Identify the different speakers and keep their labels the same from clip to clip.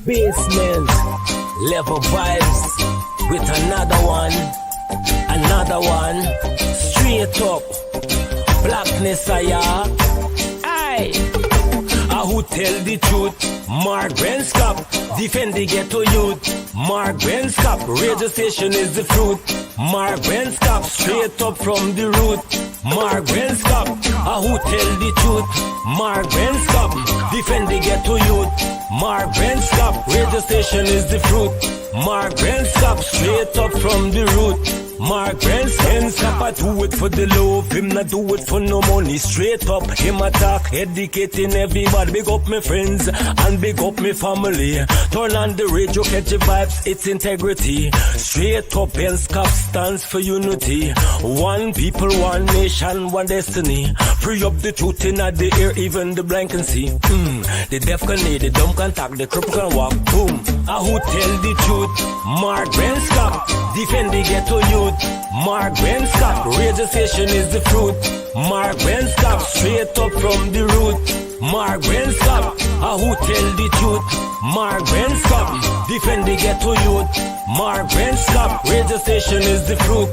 Speaker 1: Basement, level vibes with another one, straight up, blackness aye. Who tell the truth? Mark Brenscop, defend the ghetto youth. Mark Brenscop, radio station is the fruit. Mark Brenscop, straight up from the root. Mark Brenscop, who tell the truth? Mark Brenscop, defend the ghetto youth. Mark Brenscop, radio station is the fruit. Mark Brenscop, straight up from the root. Mark Brenscop, I do it for the love, him not do it for no money. Straight up, him attack, educating everybody. Big up my friends and big up my family. Turn on the radio, catch the vibes, it's integrity. Straight up, Brenscop stands for unity. One people, one nation, one destiny. Free up the truth in the air, even the blind can see. The deaf can hear, the dumb can talk, the cripple can walk. Boom. Who tell the truth? Mark Brenscop, defend the ghetto youth. Mark Brenscop, radio station is the fruit. Mark Brenscop, straight up from the root. Mark Brenscop, who tell the truth? Mark Brenscop, defend the ghetto youth. Mark Brenscop, radio station is the fruit.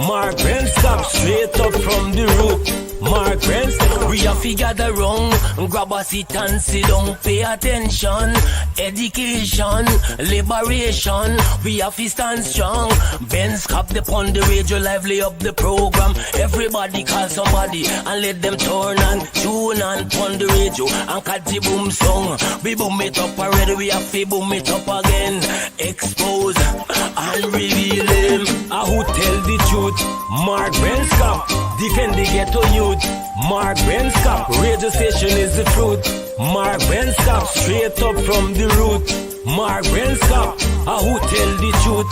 Speaker 1: Mark Brenscop, straight up from the root. Mark Brenscop, we have figured the wrong. Grab a seat and sit down, pay attention. Education, liberation, we have to stand strong. Brenscop upon the radio, lively up the program. Everybody call somebody and let them turn and tune and pon the radio and catch the boom song. We boom it up already, we have to boom it up again. Expose and reveal him. Who tell the truth? Mark Brenscop, defend the ghetto youth. Mark Brenscop, radio station is the fruit. Mark Brenscop, straight up from the root. Mark Brenscop, who tell the truth?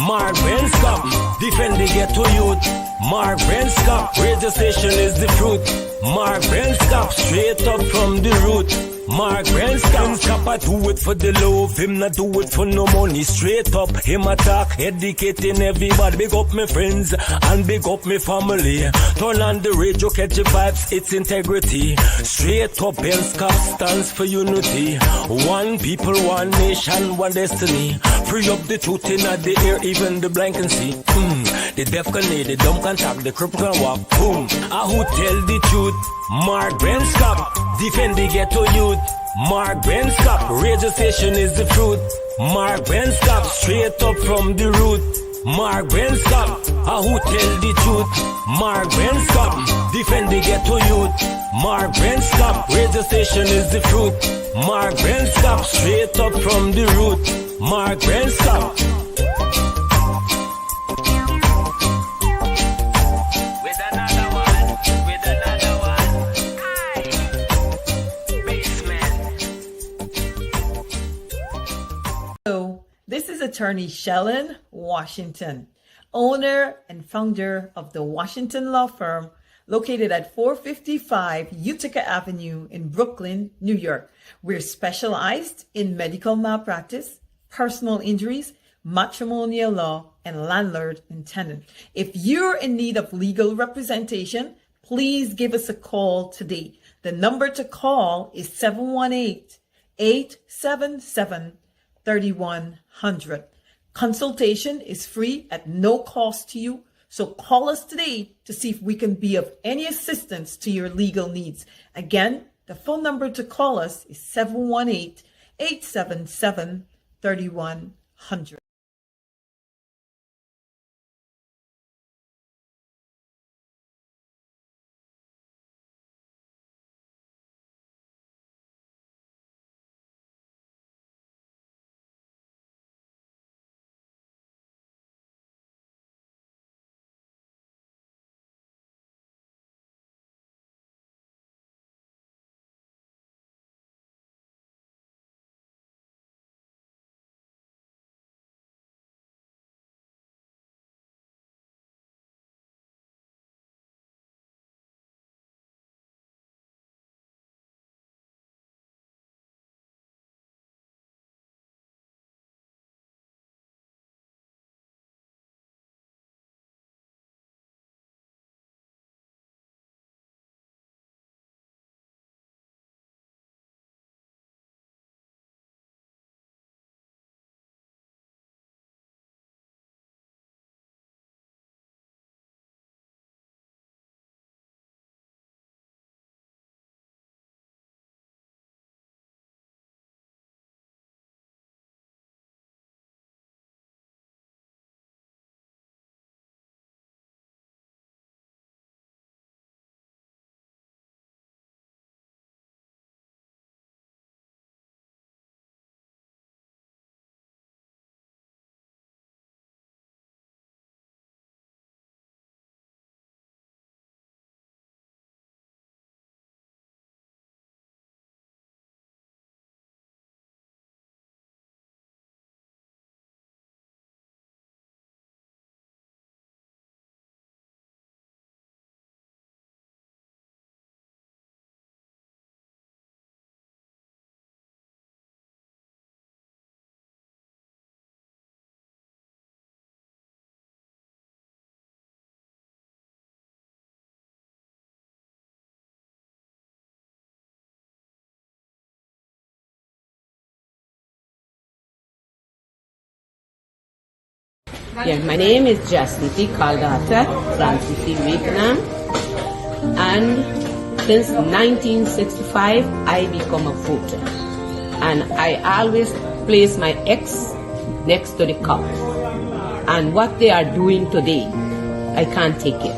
Speaker 1: Mark Brenscop, defend the ghetto youth. Mark Brenscop, radio station is the fruit. Mark Brenscop, straight up from the root. Mark Brenscop, I do it for the love, him not do it for no money. Straight up, him attack, educating everybody. Big up my friends and big up my family. Turn on the radio, catch the vibes, it's integrity. Straight up, Brenscop stands for unity. One people, one nation, one destiny. Free up the truth in the air, even the blind can see. The deaf can hear, the dumb can talk, the cripple can walk. Boom. Who tell the truth? Mark Brenscop, defend the ghetto youth. Mark Brenscop, radio station is the fruit. Mark Brenscop, straight up from the root. Mark Brenscop, who tell the truth? Mark Brenscop, defend the ghetto youth. Mark Brenscop, radio station is the fruit. Mark Brenscop, straight up from the root. Mark Brenscop.
Speaker 2: This is attorney Shellen Washington, owner and founder of the Washington Law Firm located at 455 Utica Avenue in Brooklyn, New York. We're specialized in medical malpractice, personal injuries, matrimonial law, and landlord and tenant. If you're in need of legal representation, please give us a call today. The number to call is 718-877-3100. Consultation is free at no cost to you. So call us today to see if we can be of any assistance to your legal needs. Again, the phone number to call us is 718-877-3100.
Speaker 3: Yeah, my name is Jasnity Kaldata Francis Vietnam, and since 1965 I become a voter, and I always place my X next to the cup. And what they are doing today, I can't take it.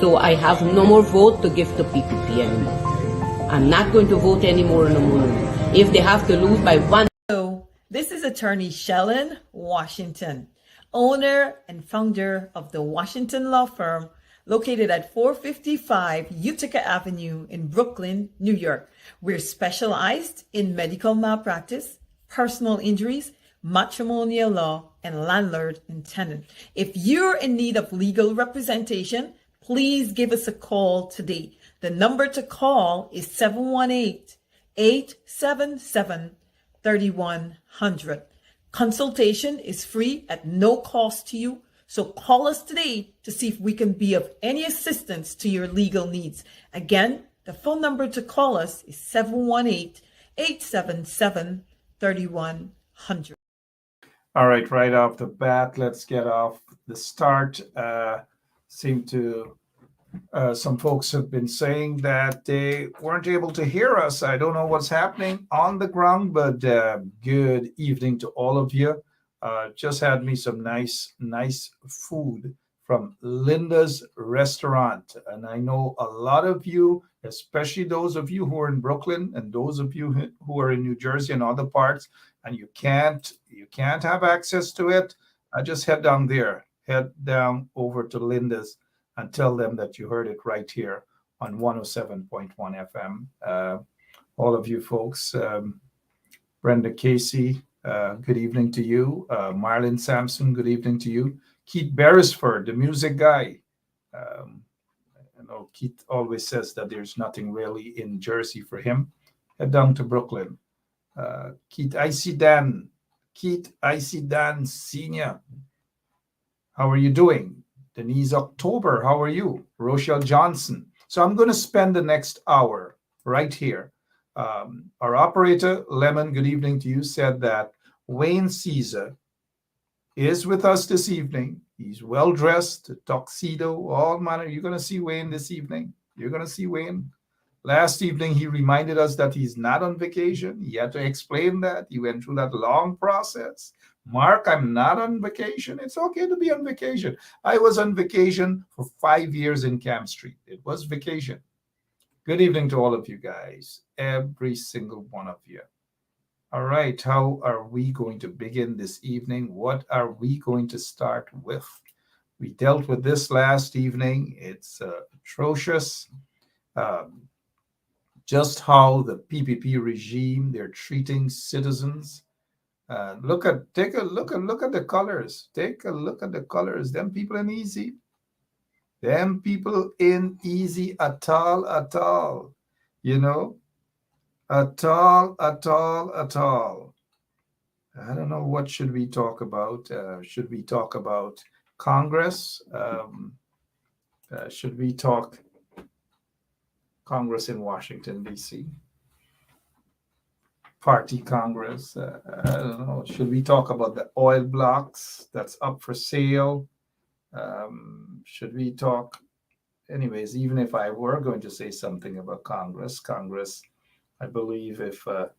Speaker 3: So I have no more vote to give to PPP anymore. I'm not going to vote anymore no more. If they have to lose by one.
Speaker 2: So, this is attorney Shellen Washington, owner and founder of the Washington law firm located at 455 Utica Avenue in Brooklyn, New York. We're specialized in medical malpractice, personal injuries, matrimonial law, and landlord and tenant. If you're in need of legal representation, please give us a call today. The number to call is 718-877-3100. Consultation is free at no cost to you. So call us today to see if we can be of any assistance to your legal needs. Again, the phone number to call us is 718-877-3100.
Speaker 4: All right off the bat, let's get off the start. Some folks have been saying that they weren't able to hear us. I don't know what's happening on the ground, but good evening to all of you. Just had me some nice food from Linda's restaurant. And I know a lot of you, especially those of you who are in Brooklyn and those of you who are in New Jersey and other parts, and you can't have access to it, just head down over to Linda's and tell them that you heard it right here on 107.1 FM. All of you folks, Brenda Casey, good evening to you. Marlon Sampson, good evening to you. Keith Beresford, the music guy. Keith always says that there's nothing really in Jersey for him. Head down to Brooklyn. Keith Icy Dan Senior. How are you doing? Denise October, how are you? Rochelle Johnson. So I'm going to spend the next hour right here. Our operator, Lemon, good evening to you, said that Wayne Caesar is with us this evening. He's well dressed, tuxedo, all manner. You're going to see Wayne this evening. You're going to see Wayne. Last evening, he reminded us that he's not on vacation. He had to explain that. He went through that long process. Mark, I'm not on vacation. It's okay to be on vacation. I was on vacation for 5 years in Camp Street. It was vacation. Good evening to all of you guys, every single one of you. All right, how are we going to begin this evening? What are we going to start with? We dealt with this last evening. It's atrocious. Just how the PPP regime, they're treating citizens. Take a look at the colors. Take a look at the colors. Them people in easy. Them people in easy at all. You know, at all. I don't know, what should we talk about? Should we talk about Congress? Should we talk Congress in Washington, D.C.? Party Congress. I don't know. Should we talk about the oil blocks that's up for sale? Should we talk? Anyways, even if I were going to say something about Congress, I believe if a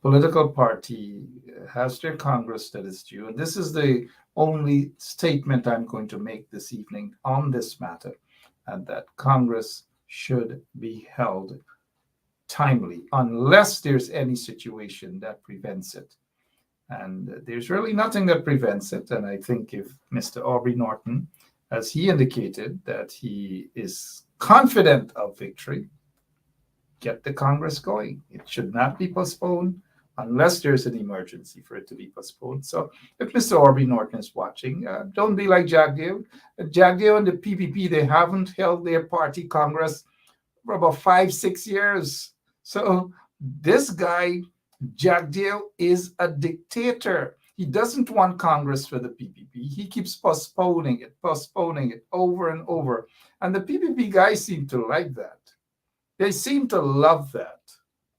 Speaker 4: political party has their Congress that is due, and this is the only statement I'm going to make this evening on this matter, and that Congress should be held timely unless there's any situation that prevents it. And there's really nothing that prevents it. And I think if Mr. Aubrey Norton, as he indicated that he is confident of victory, get the Congress going. It should not be postponed unless there's an emergency for it to be postponed. So if Mr. Aubrey Norton is watching, don't be like Jack Dale. Jack Dale and the PPP, they haven't held their party Congress for about 5-6 years. So this guy, Jack Dale, is a dictator. He doesn't want Congress for the PPP. He keeps postponing it over and over. And the PPP guys seem to like that. They seem to love that,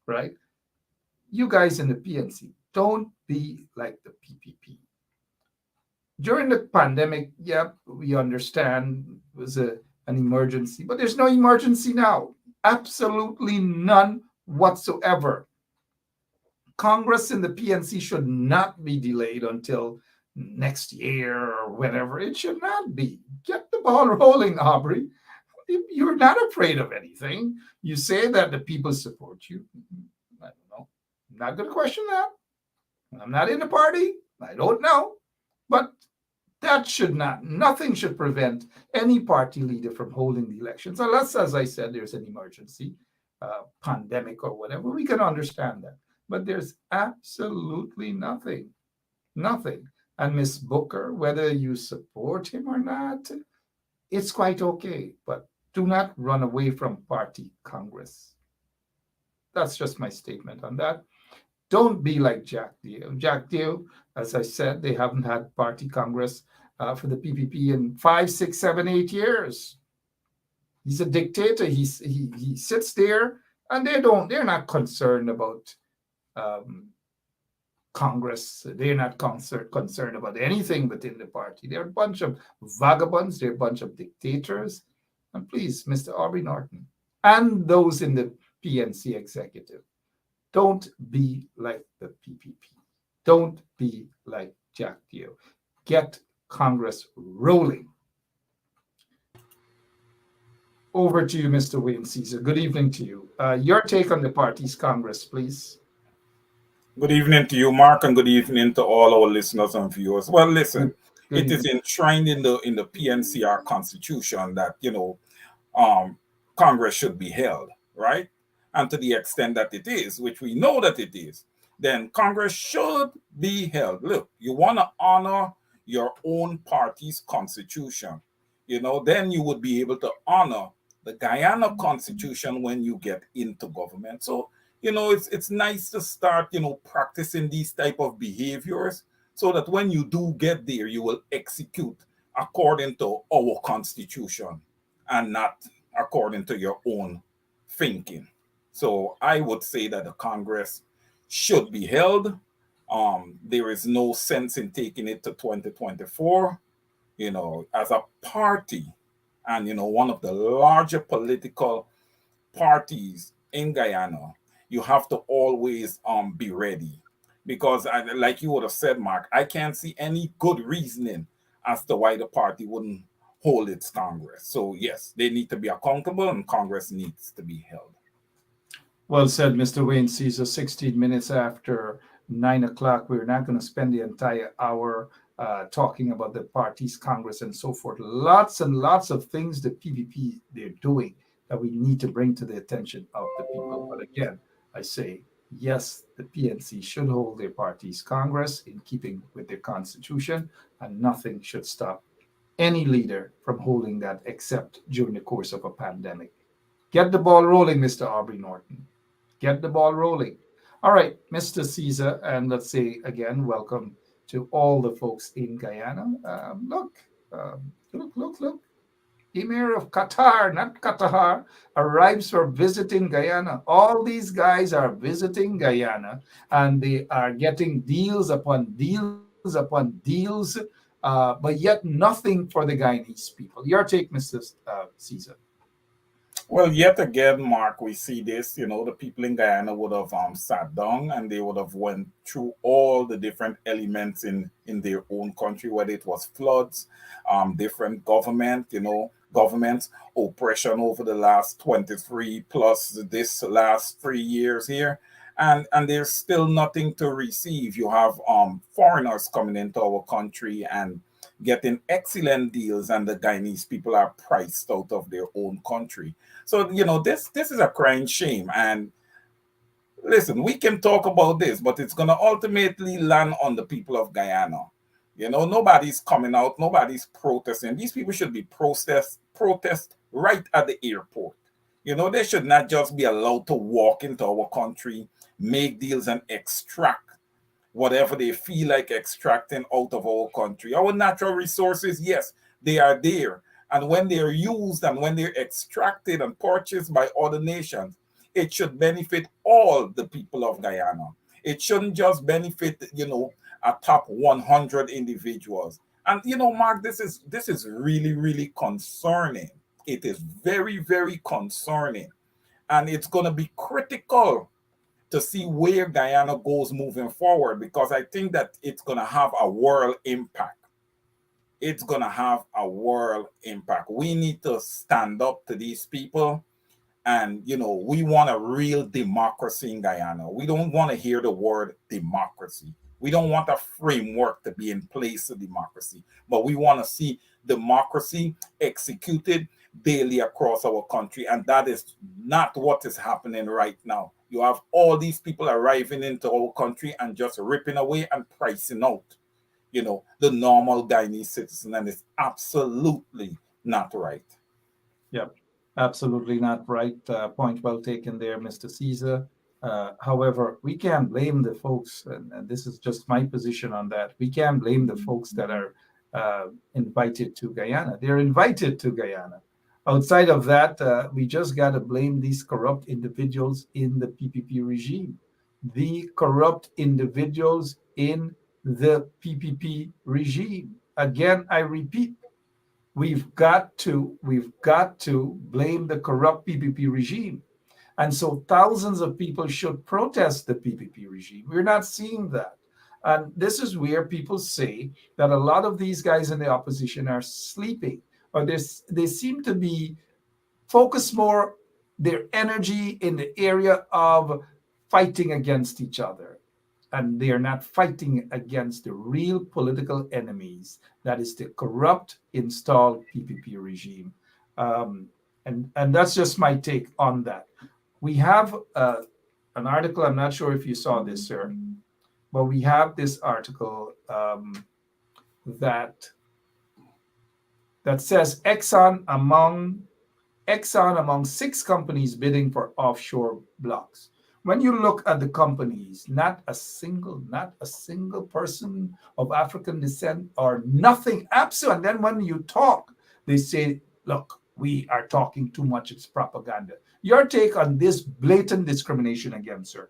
Speaker 4: right? You guys in the PNC, don't be like the PPP. During the pandemic, yep, we understand it was an emergency, but there's no emergency now. Absolutely none whatsoever. Congress and the PNC should not be delayed until next year or whenever. It should not be. Get the ball rolling, Aubrey. You're not afraid of anything. You say that the people support you. I don't know. I'm not going to question that. I'm not in the party. I don't know. But that should not, nothing should prevent any party leader from holding the elections, unless, as I said, there's an emergency, pandemic or whatever. We can understand that. But there's absolutely nothing, nothing. And Miss Booker, whether you support him or not, it's quite okay. But do not run away from party Congress. That's just my statement on that. Don't be like Jack Deal. Jack Deal, as I said, they haven't had party Congress for the PPP in 5, 6, 7, 8 years. He's a dictator. He sits there, and they're not concerned about Congress. They're not concerned about anything within the party. They're a bunch of vagabonds. They're a bunch of dictators. And please, Mr. Aubrey Norton, and those in the PNC executive, don't be like the PPP. Don't be like Jack Deal. Get Congress rolling. Over to you, Mr. Wayne Caesar. Good evening to you. Your take on the party's Congress, please.
Speaker 5: Good evening to you, Mark, and good evening to all our listeners and viewers. Well, listen,
Speaker 4: Good
Speaker 5: it is
Speaker 4: evening.
Speaker 5: enshrined in the PNCR Constitution that Congress should be held, right? And to the extent that it is, which we know that it is, then Congress should be held. Look, you want to honor your own party's constitution, then you would be able to honor the Guyana Constitution when you get into government. So, it's nice to start, practicing these type of behaviors so that when you do get there, you will execute according to our constitution and not according to your own thinking. So I would say that the Congress should be held. There is no sense in taking it to 2024, as a party and, one of the larger political parties in Guyana, you have to always be ready. Because, like you would have said, Mark, I can't see any good reasoning as to why the party wouldn't hold its Congress. So, yes, they need to be accountable and Congress needs to be held.
Speaker 4: Well said, Mr. Wayne Caesar. 16 minutes after 9 o'clock. We're not going to spend the entire hour talking about the party's Congress and so forth. Lots and lots of things the PPP they're doing that we need to bring to the attention of the people. But again, I say, yes, the PNC should hold their party's Congress in keeping with their constitution, and nothing should stop any leader from holding that except during the course of a pandemic. Get the ball rolling, Mr. Aubrey Norton. Get the ball rolling. All right, Mr. Caesar, and let's say again, welcome to all the folks in Guyana. Look. Emir of Qatar, not Qatar, arrives for visiting Guyana. All these guys are visiting Guyana, and they are getting deals upon deals upon deals, but yet nothing for the Guyanese people. Your take, Mr. Caesar.
Speaker 5: Well, yet again, Mark, we see this, the people in Guyana would have sat down and they would have went through all the different elements in their own country, whether it was floods, different governments, oppression over the last 23 plus this last 3 years here. And there's still nothing to receive. You have foreigners coming into our country and getting excellent deals, and the Guyanese people are priced out of their own country. So, this is a crying shame. And listen, we can talk about this, but it's going to ultimately land on the people of Guyana. Nobody's coming out, nobody's protesting. These people should be protest right at the airport. They should not just be allowed to walk into our country, make deals, and extract whatever they feel like extracting out of our country. Our natural resources, yes, they are there. And when they're used and when they're extracted and purchased by other nations, it should benefit all the people of Guyana. It shouldn't just benefit, a top 100 individuals. And Mark, this is really, really concerning. It is very, very concerning. And it's gonna be critical to see where Guyana goes moving forward, because I think that it's gonna have a world impact. It's gonna have a world impact. We need to stand up to these people. And we want a real democracy in Guyana. We don't want to hear the word democracy. We don't want a framework to be in place of democracy, but we want to see democracy executed daily across our country. And that is not what is happening right now. You have all these people arriving into our country and just ripping away and pricing out, the normal Guyanese citizen. And it's absolutely not right.
Speaker 4: Yep, absolutely not right. Point well taken there, Mr. Caesar. However, we can't blame the folks, and this is just my position on that. We can't blame the folks that are invited to Guyana. They're invited to Guyana. Outside of that, we just got to blame these corrupt individuals in the PPP regime. The corrupt individuals in the PPP regime. Again, I repeat, we've got to blame the corrupt PPP regime. And so thousands of people should protest the PPP regime. We're not seeing that. And this is where people say that a lot of these guys in the opposition are sleeping, or they seem to be focused more their energy in the area of fighting against each other. And they are not fighting against the real political enemies, that is the corrupt installed PPP regime. And that's just my take on that. We have an article, I'm not sure if you saw this, sir, but we have this article that says Exxon among 6 companies bidding for offshore blocks. When you look at the companies, not a single person of African descent or nothing, absolutely. And then when you talk, they say, look, we are talking too much, it's propaganda. Your take on this blatant discrimination again, sir?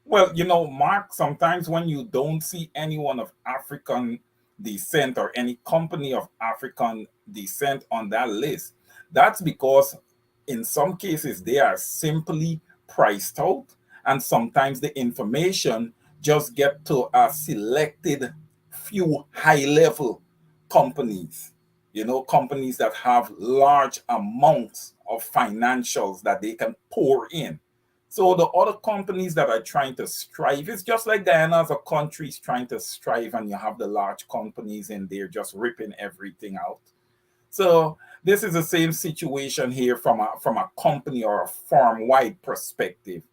Speaker 5: Well, Mark, sometimes when you don't see anyone of African descent or any company of African descent on that list, that's because in some cases they are simply priced out, and sometimes the information just get to a selected few high level companies, companies that have large amounts of financials that they can pour in. So the other companies that are trying to strive, it's just like Guyana as a country is trying to strive, and you have the large companies in there just ripping everything out. So this is the same situation here from a company or a firm-wide perspective.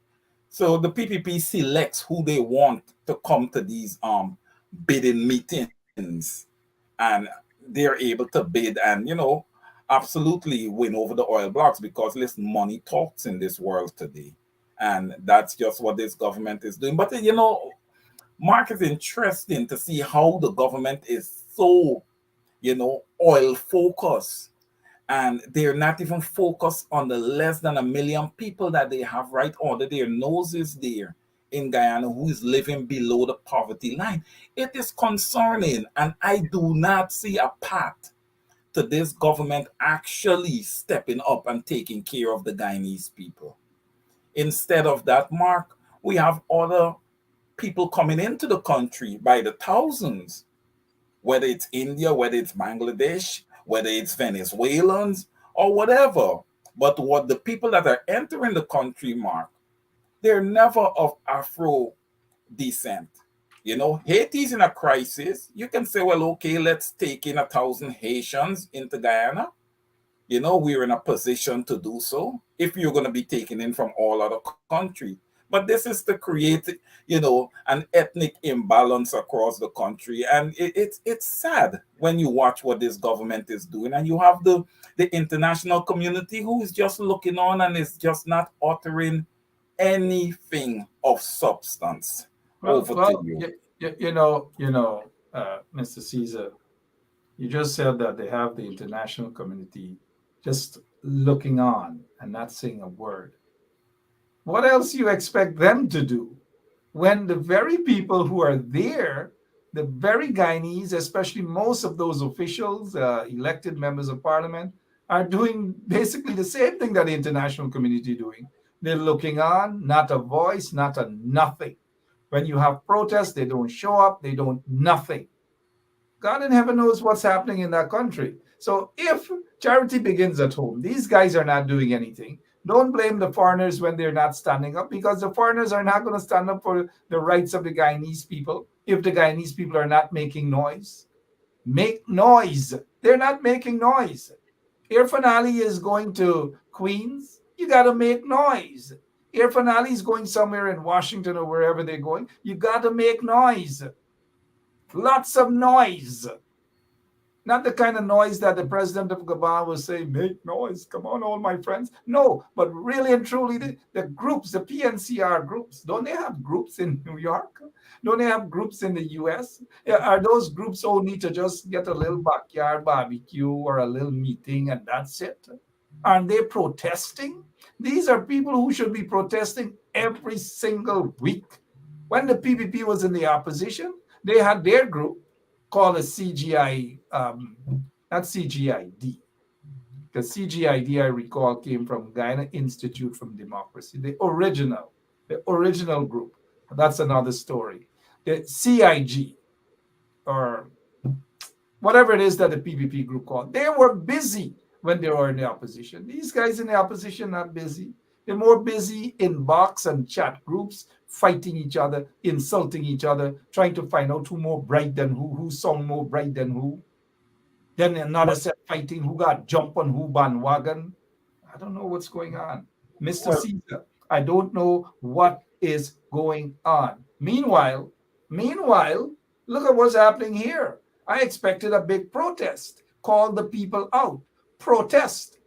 Speaker 5: So the PPP selects who they want to come to these bidding meetings, and they're able to bid and absolutely win over the oil blocks, because listen, money talks in this world today, and that's just what this government is doing. But Mark, is interesting to see how the government is so oil focused, and they're not even focused on the less than 1 million people that they have right under their noses there in Guyana who is living below the poverty line. It is concerning, and I do not see a path to this government actually stepping up and taking care of the Guyanese people. Instead of that, Mark, we have other people coming into the country by the thousands, whether it's India, whether it's Bangladesh, whether it's Venezuelans or whatever. But what the people that are entering the country, Mark, they're never of Afro descent. Haiti's in a crisis. You can say, well, okay, let's take in 1,000 Haitians into Guyana. We're in a position to do so if you're going to be taken in from all other countries. But this is to create, an ethnic imbalance across the country. And it's sad when you watch what this government is doing. And you have the international community who is just looking on and is just not uttering anything of substance. Over to you.
Speaker 4: Mr. Caesar, you just said that they have the international community just looking on and not saying a word. What else you expect them to do when the very people who are there The very Guyanese, especially most of those officials, elected members of parliament, are doing basically the same thing that the international community is doing. They're looking on, not a voice, not a nothing. When you have protests, they don't show up, they don't nothing. God in heaven knows what's happening in that country. So if charity begins at home, these guys are not doing anything. Don't blame the foreigners when they're not standing up, because the foreigners are not going to stand up for the rights of the Guyanese people if the Guyanese people are not making noise. Make noise. They're not making noise. Irfan Ali is going to Queens. You got to make noise. Irfan Ali is going somewhere in Washington or wherever they're going. You got to make noise. Lots of noise. Not the kind of noise that the president of Gabon was saying, make noise, come on, all my friends. No, but really and truly, the groups, the PNCR groups, don't they have groups in New York? Don't they have groups in the US? Are those groups only to just get a little backyard barbecue or a little meeting and that's it? Aren't they protesting? These are people who should be protesting every single week. When the PPP was in the opposition, they had their group called a CGI, not CGID, because CGID, I recall, came from Guyana Institute for Democracy, the original group. That's another story. The CIG, or whatever it is that the PPP group called, they were busy when they were in the opposition. These guys in the opposition not busy. They're more busy in box and chat groups, fighting each other, insulting each other, trying to find out who more bright than who sung more bright than who. Then another set fighting who got jump on who bandwagon. I don't know what's going on. Mr.
Speaker 5: Well,
Speaker 4: Caesar, I don't know what is going on. Meanwhile, look at what's happening here. I expected a big protest. Call the people out. Protest.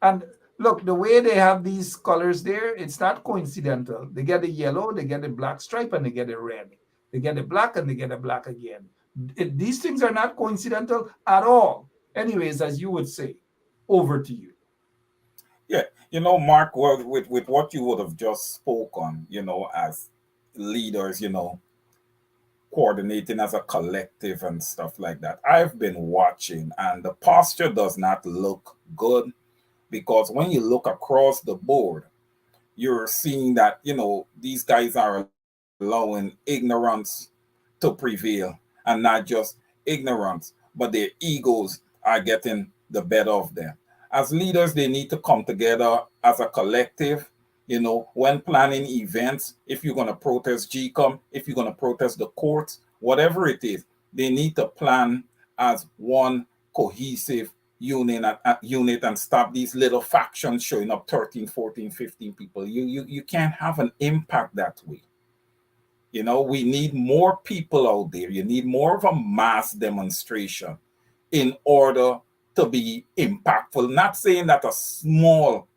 Speaker 4: And look, the way they have these colors there, it's not coincidental. They get a yellow, they get a black stripe, and they get a red. They get a black, and they get a black again. These things are not coincidental at all. Anyways, as you would say, over to you.
Speaker 5: yeah, Mark, well, with what you would have just spoken, as leaders, coordinating as a collective and stuff like that. I've been watching, and the posture does not look good, because when you look across the board, you're seeing that, these guys are allowing ignorance to prevail, and not just ignorance, but their egos are getting the better of them. As leaders, they need to come together as a collective, when planning events. If you're going to protest GCOM, if you're going to protest the courts, whatever it is, they need to plan as one cohesive unit and stop these little factions showing up 13, 14, 15 people. You can't have an impact that way. We need more people out there. You need more of a mass demonstration in order to be impactful. Not saying that a small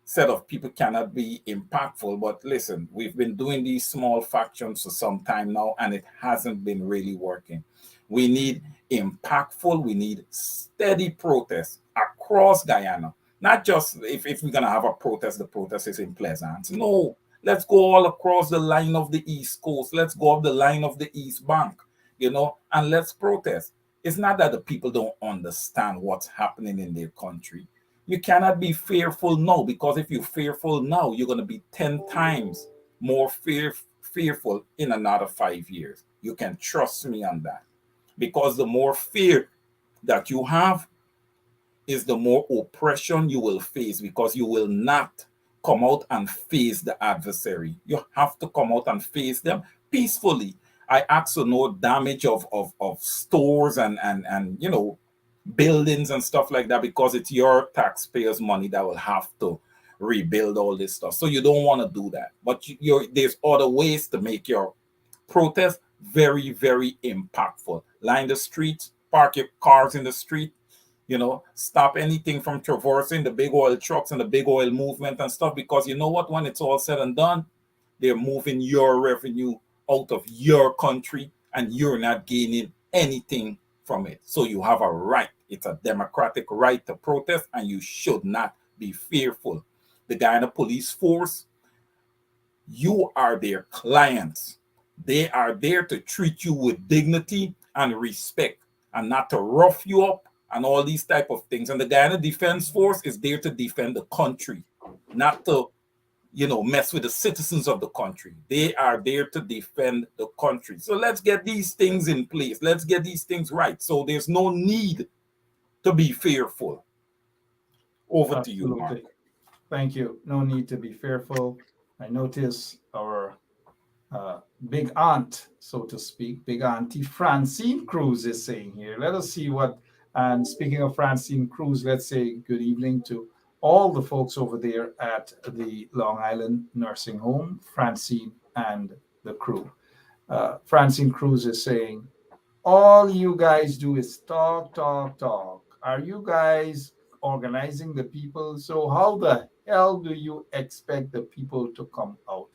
Speaker 5: set of people cannot be impactful, but listen, we've been doing these small factions for some time now, and it hasn't been really working. We need impactful, we need steady protests across Guyana. Not just if we're going to have a protest, the protest is in Pleasance. No, let's go all across the line of the East Coast. Let's go up the line of the East Bank, and let's protest. It's not that the people don't understand what's happening in their country. You cannot be fearful now, because if you're fearful now, you're going to be 10 times more fearful in another 5 years. You can trust me on that, because the more fear that you have is the more oppression you will face, because you will not come out and face the adversary. You have to come out and face them peacefully. I ask for no damage of stores and buildings and stuff like that, because it's your taxpayers' money that will have to rebuild all this stuff. So you don't want to do that. But there's other ways to make your protest very, very impactful. Line the streets, park your cars in the street, stop anything from traversing the big oil trucks and the big oil movement and stuff, because you know what, when it's all said and done, they're moving your revenue out of your country, and you're not gaining anything from it. So you have a right. It's a democratic right to protest, and you should not be fearful. The Guyana police force, you are their clients. They are there to treat you with dignity and respect and not to rough you up and all these type of things. And the Guyana Defense Force is there to defend the country, not to, mess with the citizens of the country. They are there to defend the country. So let's get these things in place. Let's get these things right. So there's no need to be fearful. Over to you, Mark.
Speaker 4: Absolutely. Thank you. No need to be fearful. I notice our big aunt, so to speak, big auntie Francine Cruz is saying here. Let us see what, and speaking of Francine Cruz, let's say good evening to all the folks over there at the Long Island Nursing Home, Francine and the crew. Francine Cruz is saying, all you guys do is talk, talk, talk. Are you guys organizing the people? So how the hell do you expect the people to come out?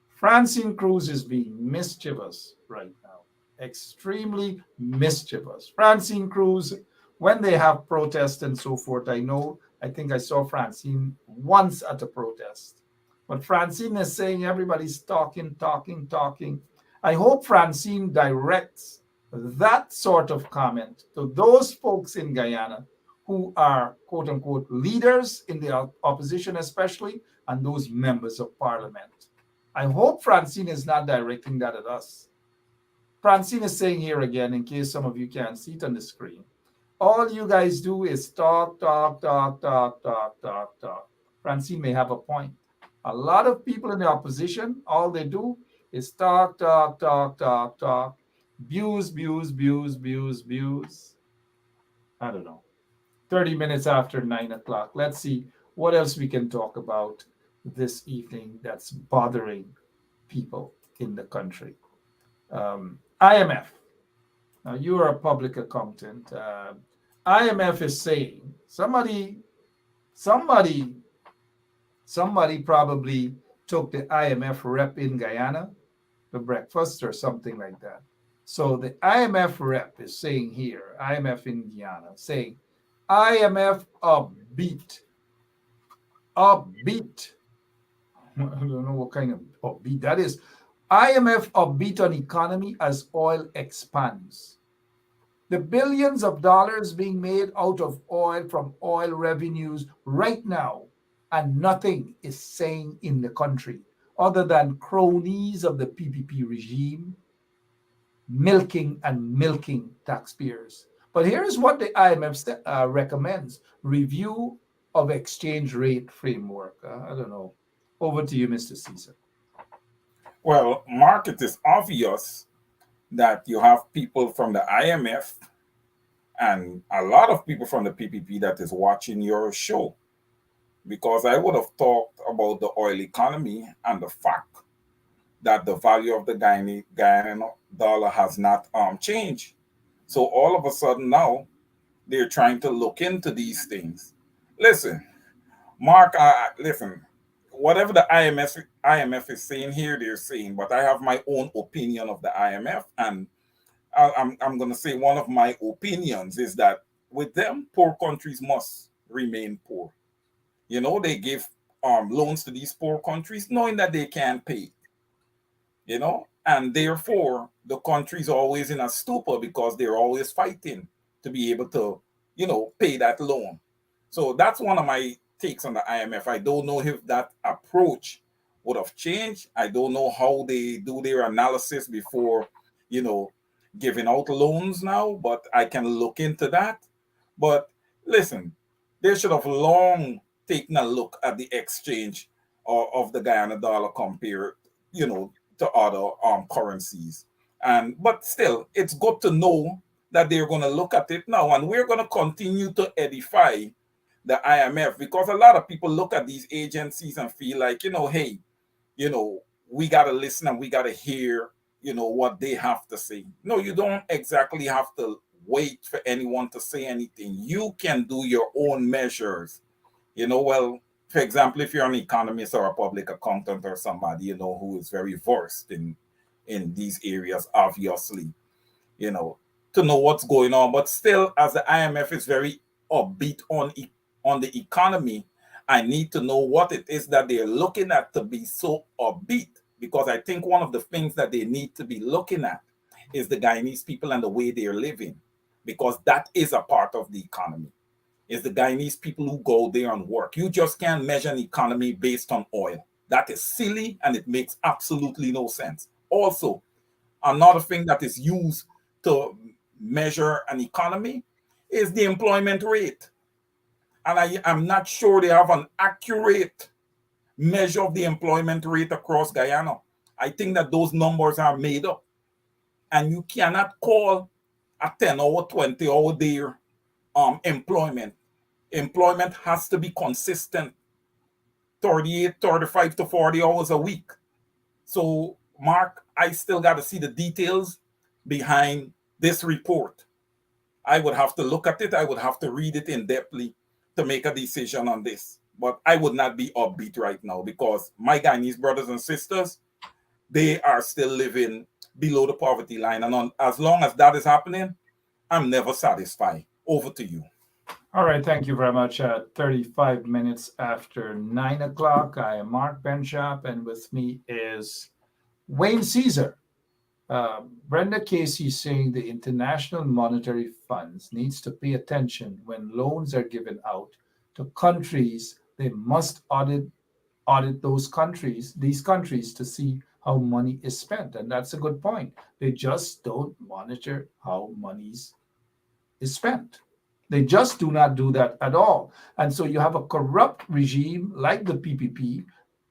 Speaker 4: Francine Cruz is being mischievous right now, extremely mischievous. Francine Cruz, when they have protests and so forth, I think I saw Francine once at a protest. But Francine is saying everybody's talking, talking, talking. I hope Francine directs that sort of comment to those folks in Guyana who are, quote unquote, leaders in the opposition, especially, and those members of parliament. I hope Francine is not directing that at us. Francine is saying here again, in case some of you can't see it on the screen, all you guys do is talk, talk, talk, talk, talk, talk, talk. Francine may have a point. A lot of people in the opposition, all they do is talk, talk, talk, talk, talk, views, views, views, views, views. I don't know. 30 minutes after 9 o'clock. Let's see what else we can talk about this evening that's bothering people in the country. IMF. Now, you are a public accountant. IMF is saying somebody probably took the IMF rep in Guyana to breakfast or something like that. So the IMF rep is saying here, IMF in Guyana, saying IMF upbeat. Upbeat. I don't know what kind of upbeat that is. IMF upbeat on economy as oil expands. The billions of dollars being made out of oil from oil revenues right now, and nothing is saying in the country other than cronies of the PPP regime milking and milking taxpayers. But here's what the IMF recommends: review of exchange rate framework. I don't know. Over to you, Mr. Caesar.
Speaker 5: Well, Mark, it is obvious that you have people from the IMF and a lot of people from the PPP that is watching your show, because I would have talked about the oil economy and the fact that the value of the Guyana dollar has not changed. So all of a sudden now they're trying to look into these things. Listen, Mark, listen, whatever the IMF is saying here, they're saying, but I have my own opinion of the IMF, and I'm going to say one of my opinions is that with them, poor countries must remain poor. They give loans to these poor countries knowing that they can't pay, and therefore the country's always in a stupor because they're always fighting to be able to, pay that loan. So that's one of my takes on the IMF. I don't know if that approach would have changed. I don't know how they do their analysis before, giving out loans now, but I can look into that. But listen, they should have long taken a look at the exchange of the Guyana dollar compared, to other currencies. But still, it's good to know that they're going to look at it now, and we're going to continue to edify the IMF, because a lot of people look at these agencies and feel like, hey, we got to listen and we got to hear, what they have to say. No, you don't exactly have to wait for anyone to say anything. You can do your own measures. Well, for example, if you're an economist or a public accountant or somebody, who is very versed in these areas, obviously, to know what's going on. But still, as the IMF is very upbeat on the economy, I need to know what it is that they're looking at to be so upbeat. because I think one of the things that they need to be looking at is the Guyanese people and the way they're living, because that is a part of the economy. Is the Guyanese people who go there and work. You just can't measure an economy based on oil. That is silly and it makes absolutely no sense. Also, another thing that is used to measure an economy is the employment rate. And I am not sure they have an accurate measure of the employment rate across Guyana. I think that those numbers are made up. And you cannot call a 10-hour, 20-hour day employment. Employment has to be consistent, 38, 35 to 40 hours a week. So, Mark, I still got to see the details behind this report. I would have to look at it. I would have to read it in depthly to make a decision on this. But I would not be upbeat right now because my Guyanese brothers and sisters, they are still living below the poverty line. And as long as that is happening, I'm never satisfied. Over to you.
Speaker 4: All right, thank you very much. 35 minutes after 9 o'clock, I am Mark Benchop, and with me is Wayne Caesar. Brenda Casey saying the International Monetary Funds needs to pay attention when loans are given out to countries. They must audit these countries to see how money is spent, and that's a good point. They just don't monitor how money's is spent. They just do not do that at all. And so you have a corrupt regime like the PPP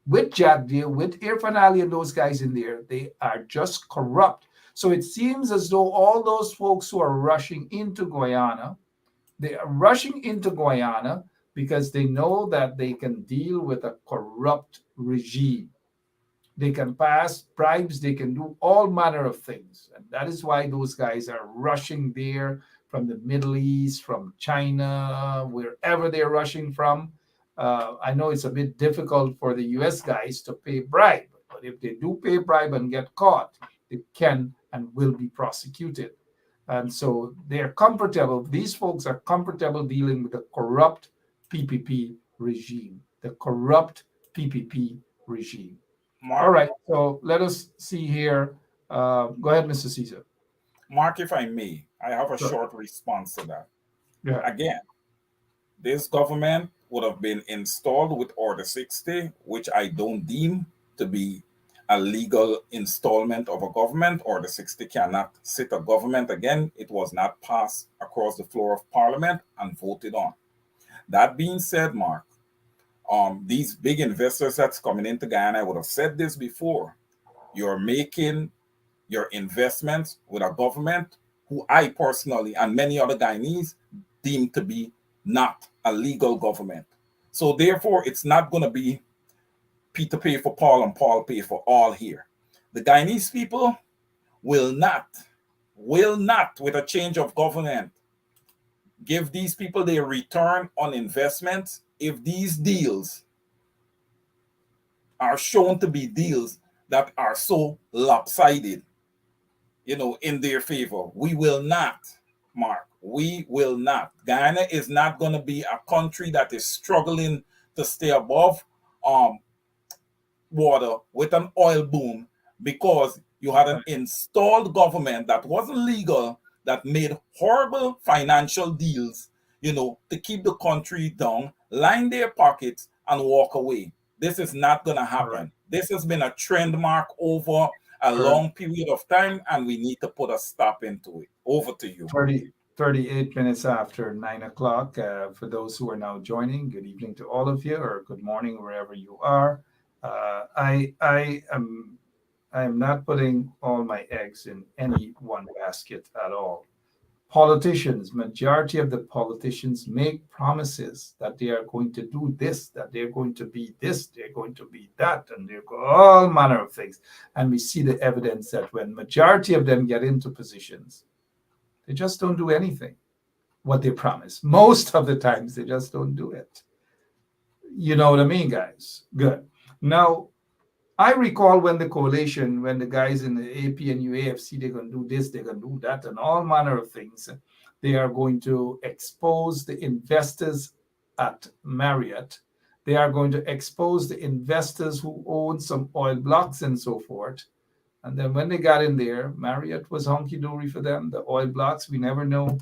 Speaker 4: with Jack Deere, with Irfan Ali and those guys in there. They are just corrupt. So it seems as though all those folks who are rushing into Guyana, they are rushing into Guyana because they know that they can deal with a corrupt regime. They can pass bribes, they can do all manner of things. And that is why those guys are rushing there from the Middle East, from China, wherever they're rushing from. I know it's a bit difficult for the US guys to pay bribe, but if they do pay bribe and get caught, they can and will be prosecuted. And so they're comfortable. These folks are comfortable dealing with the corrupt PPP regime, the corrupt PPP regime.
Speaker 5: Mark,
Speaker 4: All right, so let us see here. Go ahead, Mr. Caesar.
Speaker 5: Mark, if I may, I have a
Speaker 4: Sure.
Speaker 5: short response to that.
Speaker 4: Yeah.
Speaker 5: Again, this government would have been installed with Order 60, which I don't deem to be a legal installment of a government. Order 60 cannot sit a government again. It was not passed across the floor of Parliament and voted on. That being said, Mark, these big investors that's coming into Guyana, I would have said this before. You're making your investments with a government who I personally and many other Guyanese deem to be not a legal government. So therefore, it's not going to be Peter pay for Paul and Paul pay for all here. The Guyanese people will not, with a change of government, give these people their return on investment if these deals are shown to be deals that are so lopsided, in their favor. We will not, Mark. We will not. Guyana is not going to be a country that is struggling to stay above water with an oil boom because you had an installed government that wasn't legal, that made horrible financial deals, to keep the country down, line their pockets, and walk away. This is not going to happen. Right. This has been a trend, Mark, over a long period of time, and we need to put a stop into it. Over to you.
Speaker 4: 38 minutes after 9 o'clock. For those who are now joining, good evening to all of you, or good morning wherever you are. I am not putting all my eggs in any one basket at all. Majority of the politicians make promises that they are going to do this, that they're going to be this, they're going to be that, and they're all manner of things. And we see the evidence that when majority of them get into positions, they just don't do anything what they promise. Most of the times they just don't do it. You know what I mean, guys? Good. Now, I recall when the guys in the APNU, AFC, they're going to do this, they're going to do that, and all manner of things. They are going to expose the investors at Marriott They are going to expose the investors who own some oil blocks and so forth. And then when they got in there, Marriott was honky-dory for them. The oil blocks, we never know.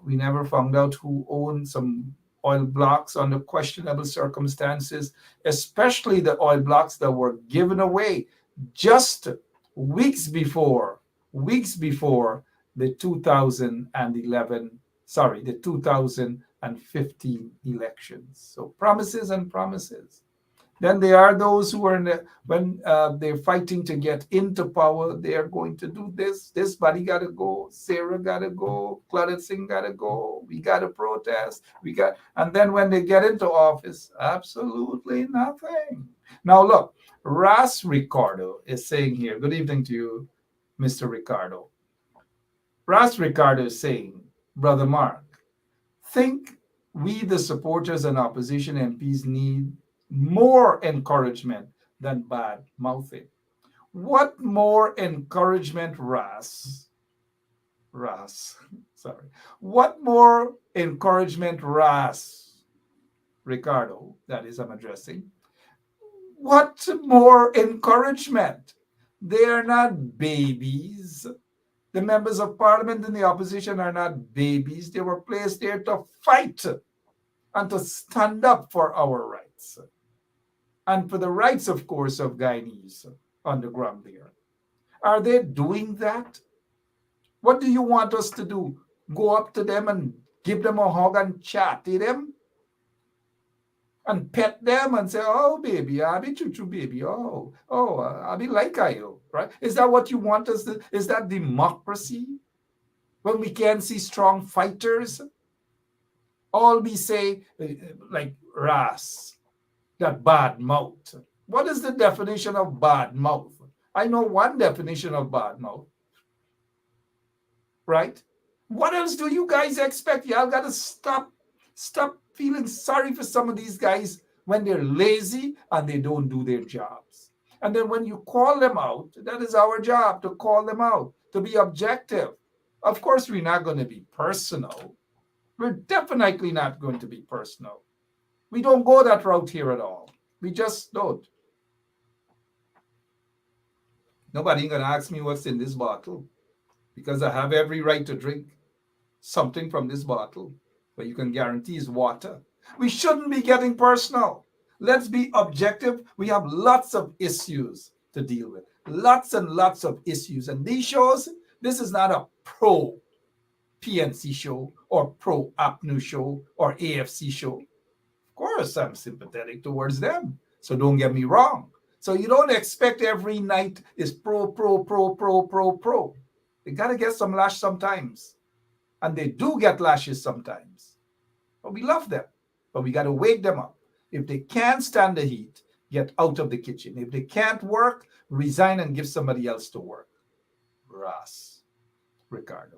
Speaker 4: We never found out who owned some oil blocks under questionable circumstances, especially the oil blocks that were given away just weeks before the 2011, sorry, the 2015 elections. So promises and promises. Then there are those who are when they're fighting to get into power, they are going to do this. This body got to go. Sarah got to go. Claudette Singh got to go. We got to protest. And then when they get into office, absolutely nothing. Now look, Ras Ricardo is saying here, good evening to you, Mr. Ricardo. Ras Ricardo is saying, Brother Mark, think we, the supporters and opposition MPs, need more encouragement than bad mouthing. What more encouragement, sorry. What more encouragement, Ricardo, that is, I'm addressing. What more encouragement? They are not babies. The members of parliament and the opposition are not babies. They were placed there to fight and to stand up for our rights. And for the rights, of course, of Guyanese on the ground there. Are they doing that? What do you want us to do? Go up to them and give them a hug and chat to them? And pet them and say, oh, baby, I'll be choo-choo, baby. I'll be like you, right? Is that what you want us to? Is that democracy? When we can see strong fighters? All we say, like Ras, that bad mouth. What is the definition of bad mouth? I know one definition of bad mouth, right? What else do you guys expect? Y'all got to stop feeling sorry for some of these guys when they're lazy and they don't do their jobs. And then when you call them out, that is our job, to call them out, to be objective. Of course, we're not going to be personal. We're definitely not going to be personal. We don't go that route here at all. We just don't. Nobody going to ask me what's in this bottle because I have every right to drink something from this bottle, but you can guarantee is water. We shouldn't be getting personal. Let's be objective. We have lots of issues to deal with. Lots and lots of issues. And these shows, this is not a pro PNC show or pro APNU show or AFC show. Of course, I'm sympathetic towards them. So don't get me wrong. So you don't expect every night is pro. They got to get some lash sometimes. And they do get lashes sometimes. But we love them. But we got to wake them up. If they can't stand the heat, get out of the kitchen. If they can't work, resign and give somebody else to work. Ras Ricardo.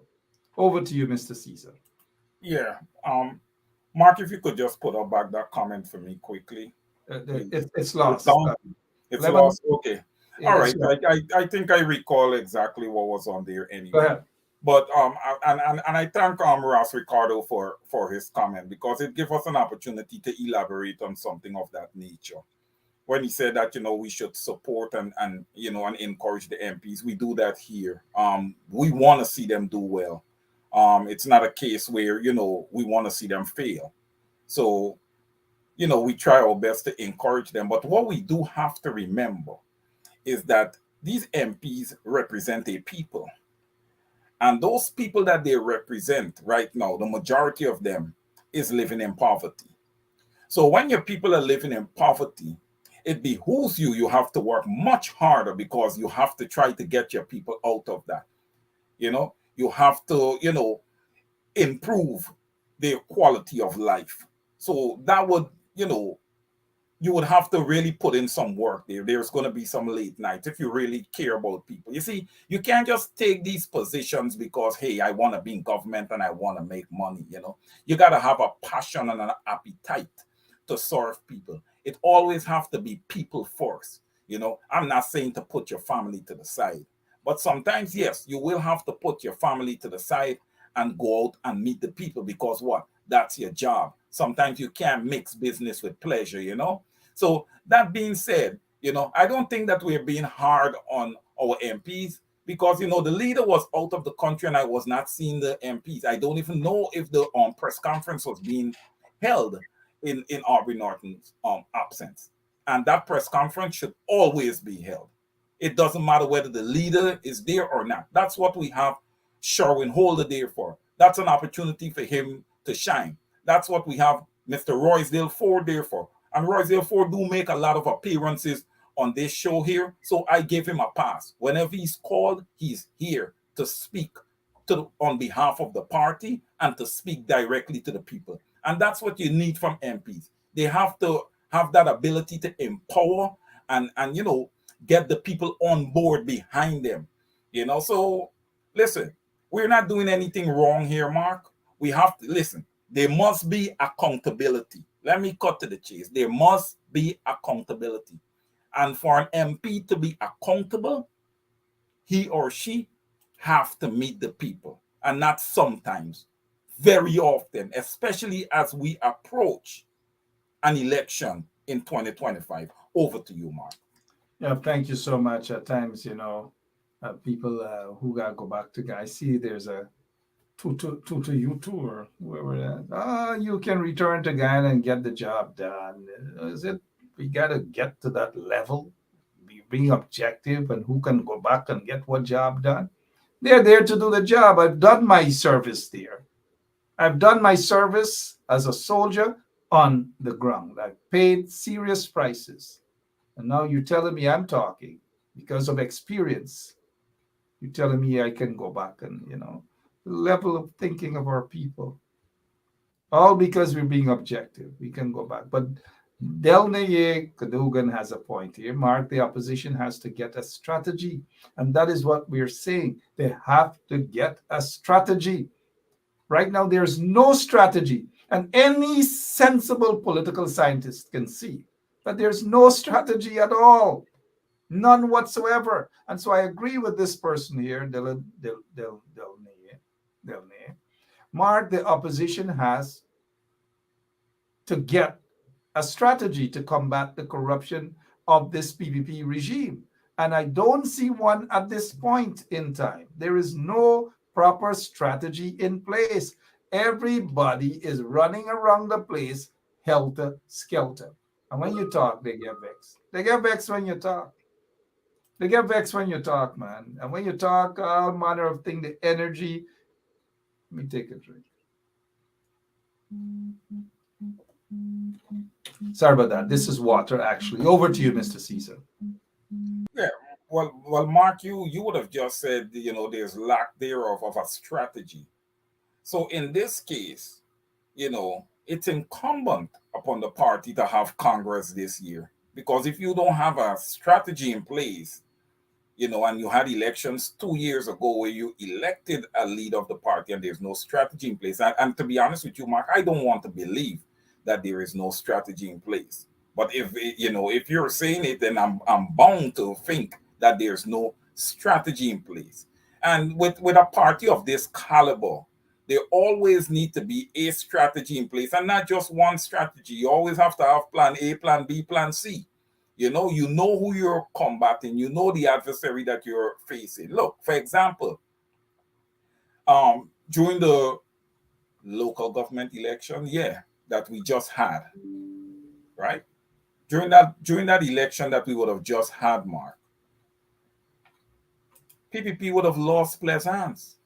Speaker 4: Over to you, Mr. Caesar.
Speaker 5: Yeah. Mark, if you could just put up back that comment for me quickly.
Speaker 4: It's lost.
Speaker 5: It's lost. Okay. All right. I think I recall exactly what was on there anyway.
Speaker 4: Go ahead.
Speaker 5: But and I thank Ras Ricardo for his comment, because it gives us an opportunity to elaborate on something of that nature. When he said that, we should support and encourage the MPs, we do that here. We want to see them do well. It's not a case where, we want to see them fail. So, we try our best to encourage them. But what we do have to remember is that these MPs represent a people. And those people that they represent right now, the majority of them is living in poverty. So when your people are living in poverty, it behooves you have to work much harder, because you have to try to get your people out of that. You have to, improve their quality of life. So that would, you would have to really put in some work there. There's going to be some late nights if you really care about people. You see, you can't just take these positions because, hey, I want to be in government and I want to make money, You got to have a passion and an appetite to serve people. It always have to be people first. I'm not saying to put your family to the side, but sometimes, yes, you will have to put your family to the side and go out and meet the people, because what? that's your job. Sometimes you can't mix business with pleasure, you know. So that being said, you know, I don't think that we're being hard on our MPs because, you know, the leader was out of the country and I was not seeing the MPs. I don't even know if the press conference was being held in Aubrey Norton's absence. And that press conference should always be held. It doesn't matter whether the leader is there or not. That's what we have Sherwin Holder there for. That's an opportunity for him to shine. That's what we have Mr. Roysdale Ford there for. And Roysdale Ford do make a lot of appearances on this show here, so I give him a pass. Whenever he's called, he's here to speak on behalf of the party and to speak directly to the people. And that's what you need from MPs. They have to have that ability to empower and you know, get the people on board behind them. You know, so listen, we're not doing anything wrong here, Mark. We have to listen. There must be accountability. Let me cut to the chase. There must be accountability. And for an MP to be accountable, he or she have to meet the people. And not sometimes, very often, especially as we approach an election in 2025. Over to you, Mark.
Speaker 4: Yeah, thank you so much. At times, you know, people who gotta go back to, I see there's a to you too, or whoever that. You can return to Guyana and get the job done. Is it? We gotta get to that level, being objective, and who can go back and get what job done. They're there to do the job. I've done my service there. I've done my service as a soldier on the ground. I've paid serious prices. And now you're telling me I'm talking because of experience. You're telling me I can go back and, you know, the level of thinking of our people. All because we're being objective. We can go back. But Delnaye Cadogan has a point here. Mark, the opposition has to get a strategy. And that is what we're saying. They have to get a strategy. Right now, there's no strategy. And any sensible political scientist can see that there's no strategy at all. None whatsoever. And so I agree with this person here, Delnaye. Mark, the opposition has to get a strategy to combat the corruption of this PPP regime. And I don't see one at this point in time. There is no proper strategy in place. Everybody is running around the place helter skelter. And when you talk, they get vexed. They get vexed when you talk. They get vexed when you talk, man. And when you talk, all manner of things, the energy. Let me take a drink. Sorry about that. This is water, actually. Over to you, Mr. Caesar.
Speaker 5: Yeah. Well, Mark, you would have just said, you know, there's lack thereof of a strategy. So in this case, you know, it's incumbent upon the party to have Congress this year. Because if you don't have a strategy in place, you know, and you had elections 2 years ago where you elected a leader of the party and there's no strategy in place. And to be honest with you, Mark, I don't want to believe that there is no strategy in place. But if, you know, if you're saying it, then I'm bound to think that there's no strategy in place. And with a party of this caliber, there always need to be a strategy in place, and not just one strategy. You always have to have plan A, plan B, plan C. You know who you're combating, you know the adversary that you're facing. Look, for example, during the local government election, that we just had, right? During that election that we would have just had, Mark, PPP would have lost Plaisance.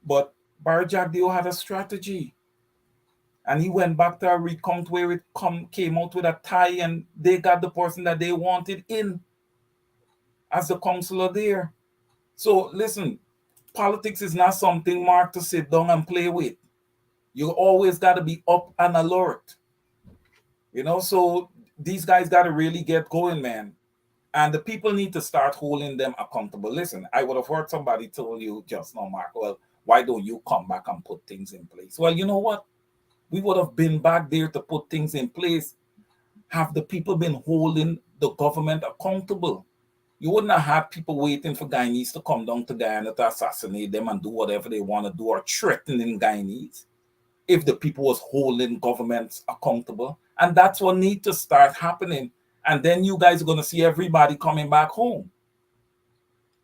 Speaker 5: But Barry Jagdeo had a strategy. And he went back to a recount where it came out with a tie, and they got the person that they wanted in as the councillor there. So listen, politics is not something, Mark, to sit down and play with. You always got to be up and alert. You know, so these guys got to really get going, man. And the people need to start holding them accountable. Listen, I would have heard somebody tell you just now, Mark, well, why don't you come back and put things in place? Well, you know what? We would have been back there to put things in place. Have the people been holding the government accountable? You wouldn't have had people waiting for Guyanese to come down to Guyana to assassinate them and do whatever they want to do, or threatening Guyanese. if the people was holding governments accountable. And that's what need to start happening. And then you guys are going to see everybody coming back home.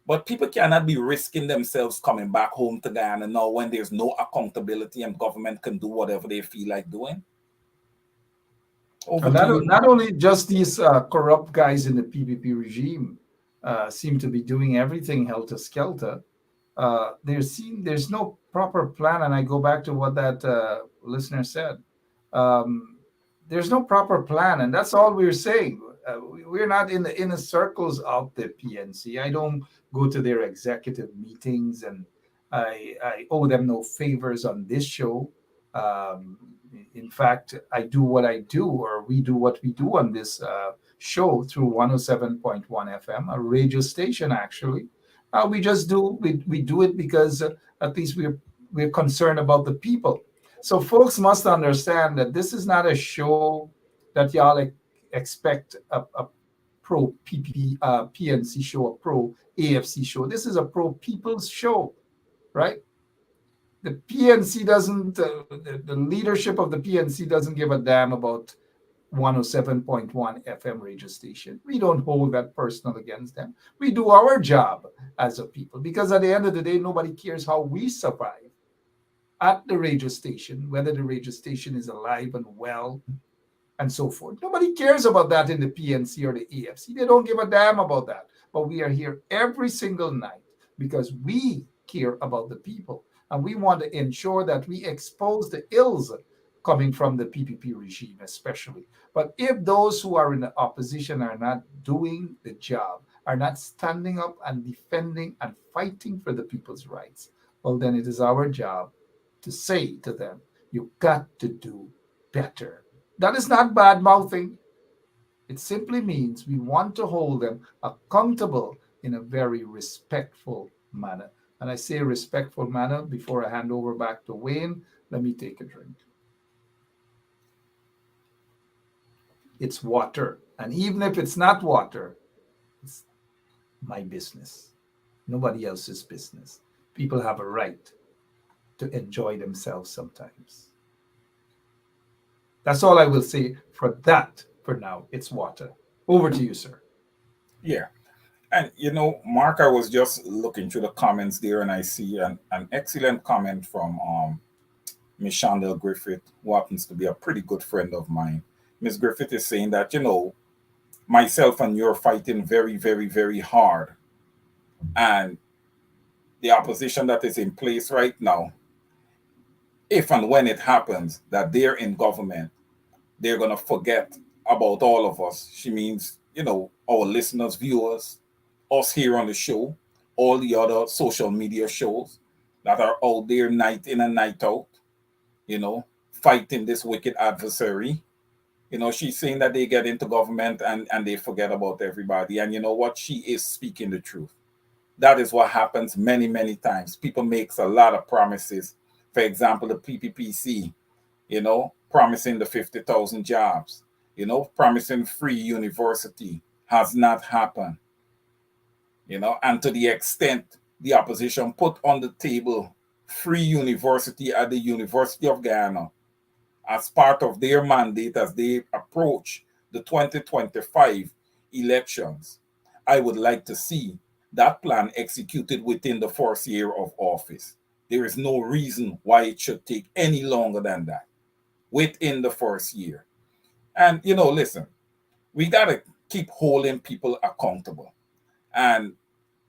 Speaker 5: But people cannot be risking themselves coming back home to Guyana now when there's no accountability and government can do whatever they feel like doing. Over
Speaker 4: And
Speaker 5: to
Speaker 4: not,
Speaker 5: you,
Speaker 4: not
Speaker 5: Mark.
Speaker 4: only just these corrupt guys in the PPP regime seem to be doing everything helter skelter. There's no proper plan, and I go back to what that listener said. Um, there's no proper plan, and that's all we're saying. We're not in the inner circles of the PNC. I don't go to their executive meetings, and I owe them no favors on this show. Um, in fact, I do what I do, or we do what we do on this show through 107.1 FM, a radio station actually. We just we do it because at least we're concerned about the people. So folks must understand that this is not a show that y'all expect a pro PNC show, a pro AFC show. This is a pro people's show, right? The PNC doesn't, the leadership of the PNC doesn't give a damn about 107.1 FM radio station. We don't hold that personal against them. We do our job as a people because at the end of the day, nobody cares how we survive at the radio station, whether the radio station is alive and well and so forth. Nobody cares about that in the PNC or the AFC. They don't give a damn about that. But we are here every single night because we care about the people. And we want to ensure that we expose the ills coming from the PPP regime, especially. But if those who are in the opposition are not doing the job, are not standing up and defending and fighting for the people's rights, well, then it is our job to say to them, you got to do better. That is not bad mouthing. It simply means we want to hold them accountable in a very respectful manner. And I say respectful manner before I hand over back to Wayne. Let me take a drink. It's water. And even if it's not water, it's my business. Nobody else's business. People have a right to enjoy themselves sometimes. That's all I will say for that for now. It's water. Over to you, sir.
Speaker 5: Yeah. And Mark, I was just looking through the comments there and I see an excellent comment from Miss Chandel Griffith, who happens to be a pretty good friend of mine. Miss Griffith is saying that, myself and you're fighting very, very, very hard. And the opposition that is in place right now, if and when it happens that they're in government, they're going to forget about all of us. She means, our listeners, viewers, us here on the show, all the other social media shows that are out there night in and night out, fighting this wicked adversary. She's saying that they get into government and they forget about everybody. And you know what? She is speaking the truth. That is what happens many, many times. People makes a lot of promises. For example, the PPPC, promising the 50,000 jobs, promising free university has not happened. And to the extent the opposition put on the table free university at the University of Guyana as part of their mandate as they approach the 2025 elections, I would like to see that plan executed within the first year of office. There is no reason why it should take any longer than that within the first year. And, listen, we got to keep holding people accountable. And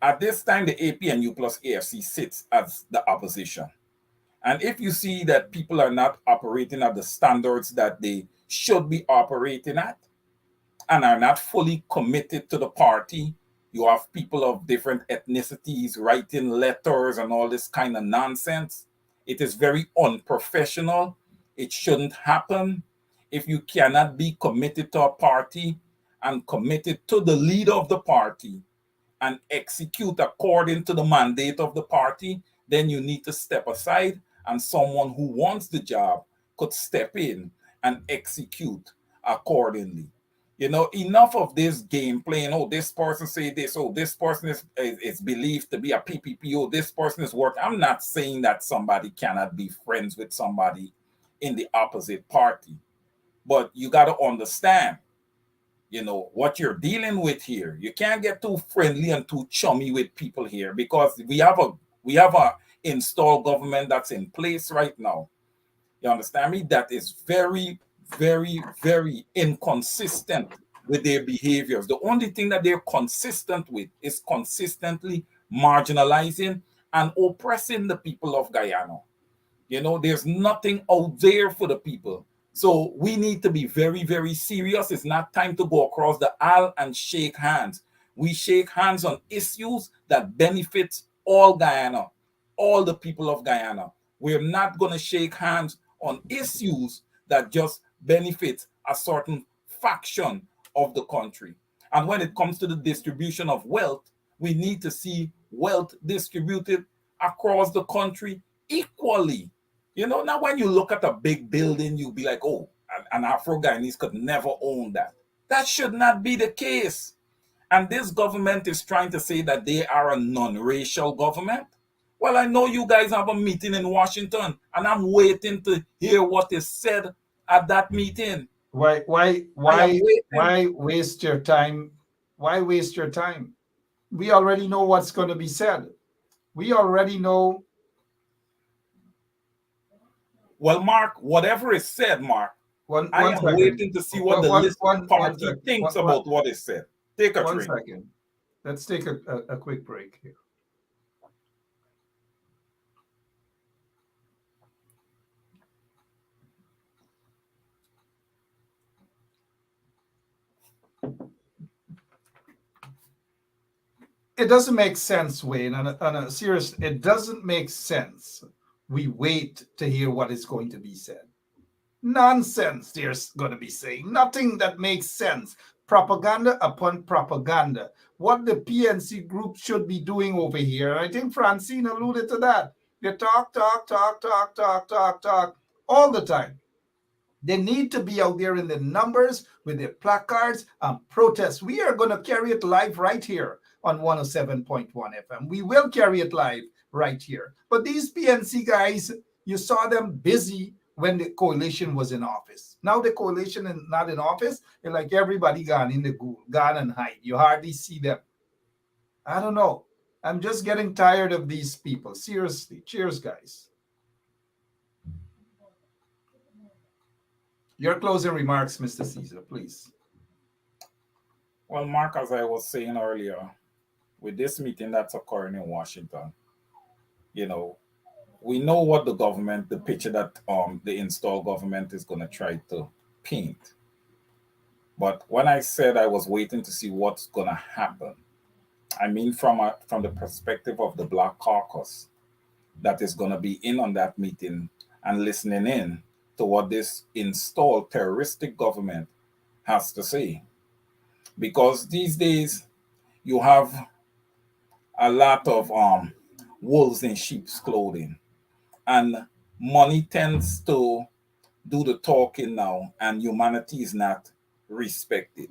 Speaker 5: at this time, the APNU plus AFC sits as the opposition. And if you see that people are not operating at the standards that they should be operating at and are not fully committed to the party, you have people of different ethnicities writing letters and all this kind of nonsense. It is very unprofessional. It shouldn't happen. If you cannot be committed to a party and committed to the leader of the party and execute according to the mandate of the party, then you need to step aside and someone who wants the job could step in and execute accordingly. Enough of this game playing, oh, this person say this, oh, this person is believed to be a PPP, oh, this person is work. I'm not saying that somebody cannot be friends with somebody, in the opposite party. But you got to understand, what you're dealing with here. You can't get too friendly and too chummy with people here, because we have a installed government that's in place right now. You understand me? That is very, very, very inconsistent with their behaviors. The only thing that they're consistent with is consistently marginalizing and oppressing the people of Guyana. There's nothing out there for the people. So we need to be very, very serious. It's not time to go across the aisle and shake hands. We shake hands on issues that benefit all Guyana, all the people of Guyana. We're not going to shake hands on issues that just benefit a certain faction of the country. And when it comes to the distribution of wealth, we need to see wealth distributed across the country equally. Now when you look at a big building, you'll be like, oh, an Afro-Guyanese could never own that. That should not be the case. And this government is trying to say that they are a non-racial government. Well, I know you guys have a meeting in Washington, and I'm waiting to hear what is said at that meeting.
Speaker 4: Why waste your time? Why waste your time? We already know what's going to be said. We already know.
Speaker 5: Well, Mark, whatever is said, Mark, I am waiting to see what the listening party thinks about what is said. Take a drink.
Speaker 4: 1 second. Let's take a quick break here. It doesn't make sense, Wayne. On a serious, it doesn't make sense. We wait to hear what is going to be said. Nonsense they're going to be saying. Nothing that makes sense. Propaganda upon propaganda. What the PNC group should be doing over here, and I think Francine alluded to that. They talk all the time. They need to be out there in the numbers with their placards and protests. We are going to carry it live right here on 107.1 FM. We will carry it live right here. But these PNC guys, you saw them busy when the coalition was in office. Now the coalition is not in office, and like everybody gone in the ghoul, gone and hide. You hardly see them. I don't know. I'm just getting tired of these people. Seriously. Cheers, guys. Your closing remarks, Mr. Caesar, please.
Speaker 5: Well, Mark, as I was saying earlier, with this meeting that's occurring in Washington, we know what the picture that the installed government is going to try to paint. But when I said I was waiting to see what's going to happen, I mean from the perspective of the Black Caucus that is going to be in on that meeting and listening in to what this installed terroristic government has to say. Because these days you have a lot of wolves in sheep's clothing, and money tends to do the talking now, and humanity is not respected.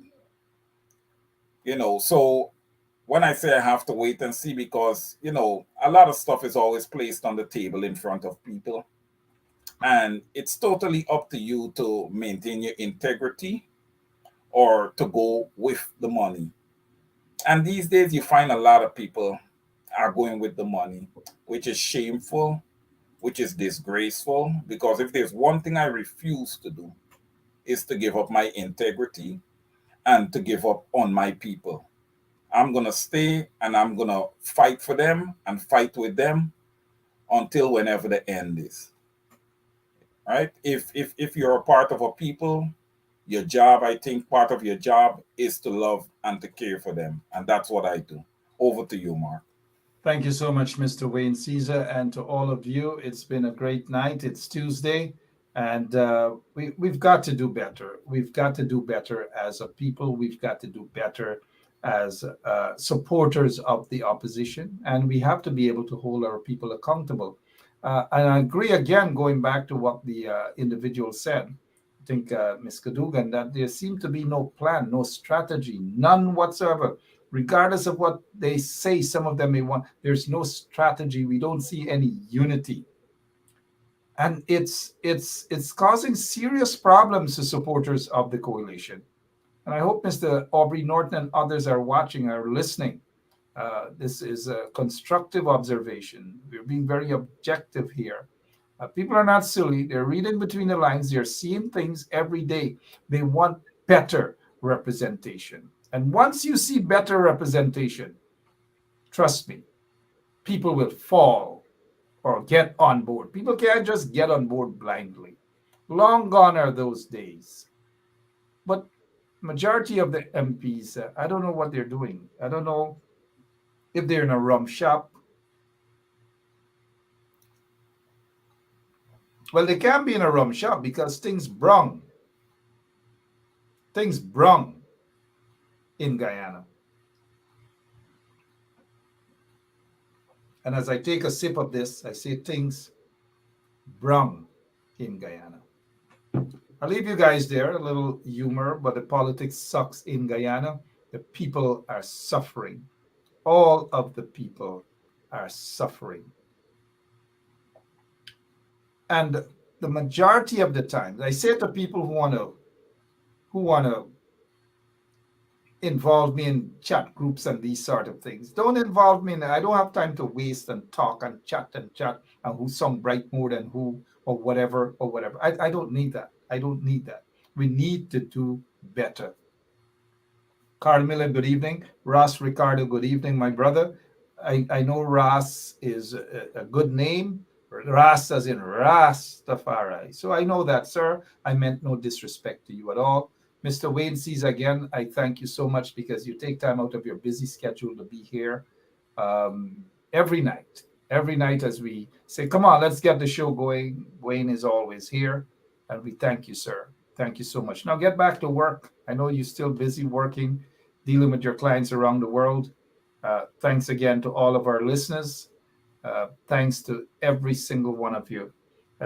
Speaker 5: So when I say I have to wait and see, because a lot of stuff is always placed on the table in front of people, and it's totally up to you to maintain your integrity or to go with the money. And these days you find a lot of people are going with the money, which is shameful, which is disgraceful, because if there's one thing I refuse to do is to give up my integrity and to give up on my people. I'm going to stay and I'm going to fight for them and fight with them until whenever the end is. Right? If you're a part of a people, your job, I think part of your job is to love and to care for them. And that's what I do. Over to you, Mark.
Speaker 4: Thank you so much, Mr. Wayne Caesar, and to all of you. It's been a great night. It's Tuesday, and we've got to do better. We've got to do better as a people. We've got to do better as supporters of the opposition, and we have to be able to hold our people accountable. And I agree again, going back to what the individual said. I think Ms. Cadogan, that there seemed to be no plan, no strategy, none whatsoever. Regardless of what they say, some of them may want, there's no strategy. We don't see any unity. and it's causing serious problems to supporters of the coalition. And I hope Mr. Aubrey Norton and others are watching, are listening. This is a constructive observation. We're being very objective here. People are not silly. They're reading between the lines. They're seeing things every day. They want better representation. And once you see better representation, trust me, people will fall or get on board. People can't just get on board blindly. Long gone are those days. But majority of the MPs, I don't know what they're doing. I don't know if they're in a rum shop. Well, they can be in a rum shop because things brung in Guyana. And as I take a sip of this, I say things brung in Guyana. I'll leave you guys there, a little humor, but the politics sucks in Guyana. The people are suffering. All of the people are suffering. And the majority of the time, I say to people who want to involve me in chat groups and these sort of things. Don't involve me in it. I don't have time to waste and talk and chat and who sung bright more than who or whatever or whatever. I don't need that. I don't need that. We need to do better. Carl Miller, good evening. Ross Ricardo, good evening, my brother. I know Ross is a good name. Ras as in Rastafari. So I know that, sir. I meant no disrespect to you at all. Mr. Wayne sees again, I thank you so much because you take time out of your busy schedule to be here every night. Every night, as we say, come on, let's get the show going. Wayne is always here. And we thank you, sir. Thank you so much. Now get back to work. I know you're still busy working, dealing with your clients around the world. Thanks again to all of our listeners. Thanks to every single one of you.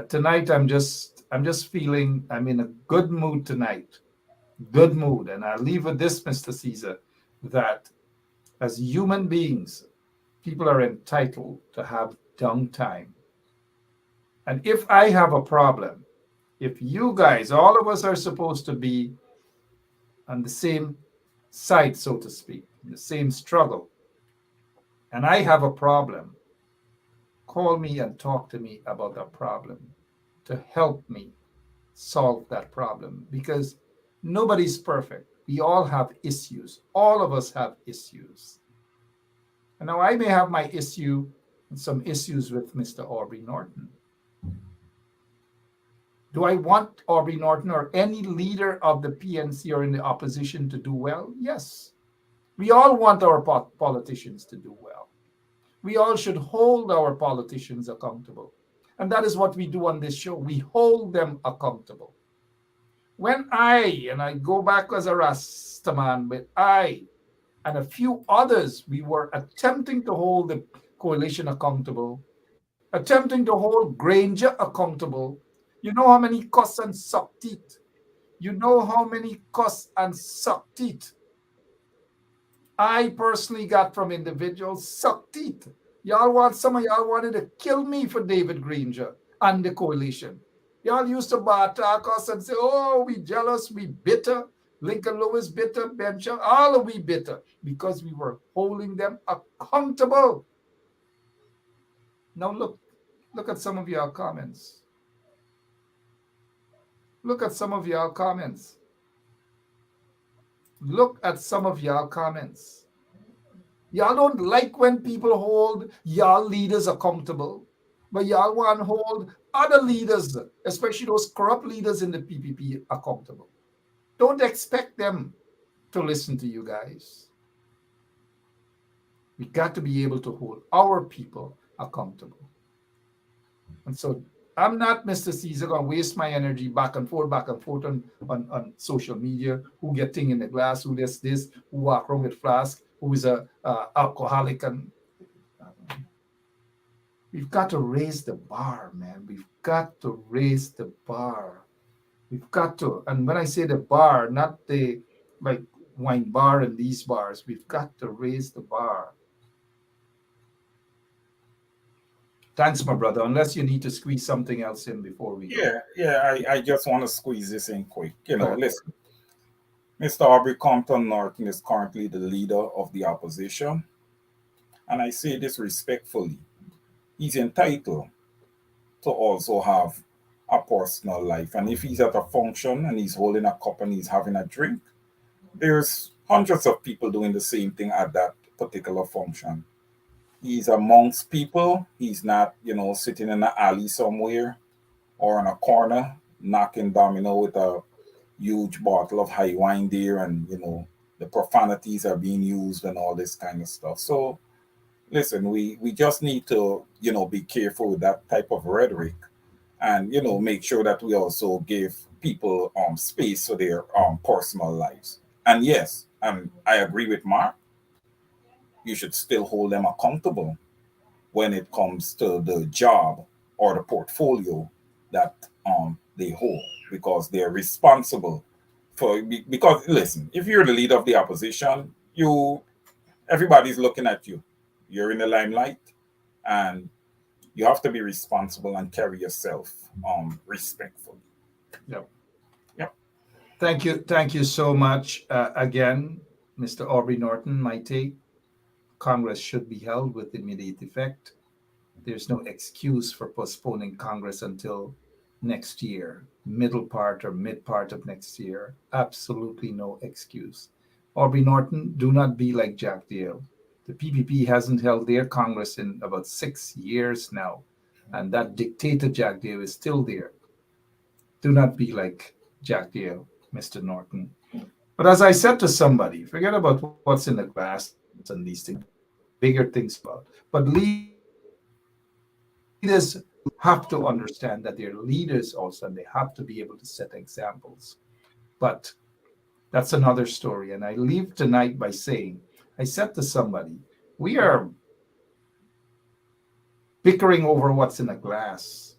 Speaker 4: Tonight, I'm just feeling I'm in a good mood tonight. Good mood. And I'll leave with this, Mr. Caesar, that as human beings, people are entitled to have downtime. And if I have a problem, if you guys, all of us are supposed to be on the same side, so to speak, the same struggle, and I have a problem, call me and talk to me about that problem to help me solve that problem because nobody's perfect. We all have issues. All of us have issues. And now I may have my issue and some issues with Mr. Aubrey Norton. Do I want Aubrey Norton or any leader of the PNC or in the opposition to do well? Yes. We all want our politicians to do well. We all should hold our politicians accountable. And that is what we do on this show. We hold them accountable. When and I go back as a Rastaman, but I and a few others, we were attempting to hold the coalition accountable, attempting to hold Granger accountable. You know how many cuss and suck teeth? You know how many cuss and suck teeth I personally got from individuals suck teeth. Some of y'all wanted to kill me for David Granger and the coalition. Y'all used to attack us and say, oh, we jealous, we bitter. Lincoln Lewis bitter, Bencher, all of we bitter because we were holding them accountable. Now look at some of y'all comments. Look at some of y'all comments. Look at some of y'all comments. Y'all don't like when people hold y'all leaders accountable, but y'all want to hold other leaders, especially those corrupt leaders in the PPP, accountable. Don't expect them to listen to you guys. We got to be able to hold our people accountable. And so I'm not, Mr. Caesar, going to waste my energy back and forth on social media. Who get thing in the glass, who does this, who walk around with flask, who is a alcoholic. And we've got to raise the bar, man. We've got to raise the bar. We've got to. And when I say the bar, not the like wine bar and these bars, we've got to raise the bar. Thanks, my brother. Unless you need to squeeze something else in before we go.
Speaker 5: I just want to squeeze this in quick.
Speaker 4: Right.
Speaker 5: Listen, Mr. Aubrey Compton Norton is currently the leader of the opposition, and I say this respectfully. He's entitled to also have a personal life, and if he's at a function and he's holding a cup and he's having a drink, there's hundreds of people doing the same thing at that particular function. He's amongst people. He's not, sitting in an alley somewhere or in a corner knocking domino with a huge bottle of high wine there, and the profanities are being used and all this kind of stuff. So listen, we just need to be careful with that type of rhetoric, and make sure that we also give people space for their personal lives. And yes, I agree with Mark, you should still hold them accountable when it comes to the job or the portfolio that they hold, because they're responsible for. Because listen, if you're the leader of the opposition, everybody's looking at you. You're in the limelight, and you have to be responsible and carry yourself respectfully.
Speaker 4: Yep.
Speaker 5: Yep.
Speaker 4: Thank you so much again, Mr. Aubrey Norton. My take: Congress should be held with immediate effect. There's no excuse for postponing Congress until next year, middle part or mid part of next year. Absolutely no excuse. Aubrey Norton, do not be like Jack Dale. The PPP hasn't held their Congress in about 6 years now, and that dictator Jack Dale is still there. Do not be like Jack Dale, Mr. Norton. But as I said to somebody, forget about what's in the glass and these things, bigger things about. But leaders have to understand that they're leaders also, and they have to be able to set examples. But that's another story. And I leave tonight by saying, I said to somebody, we are bickering over what's in a glass.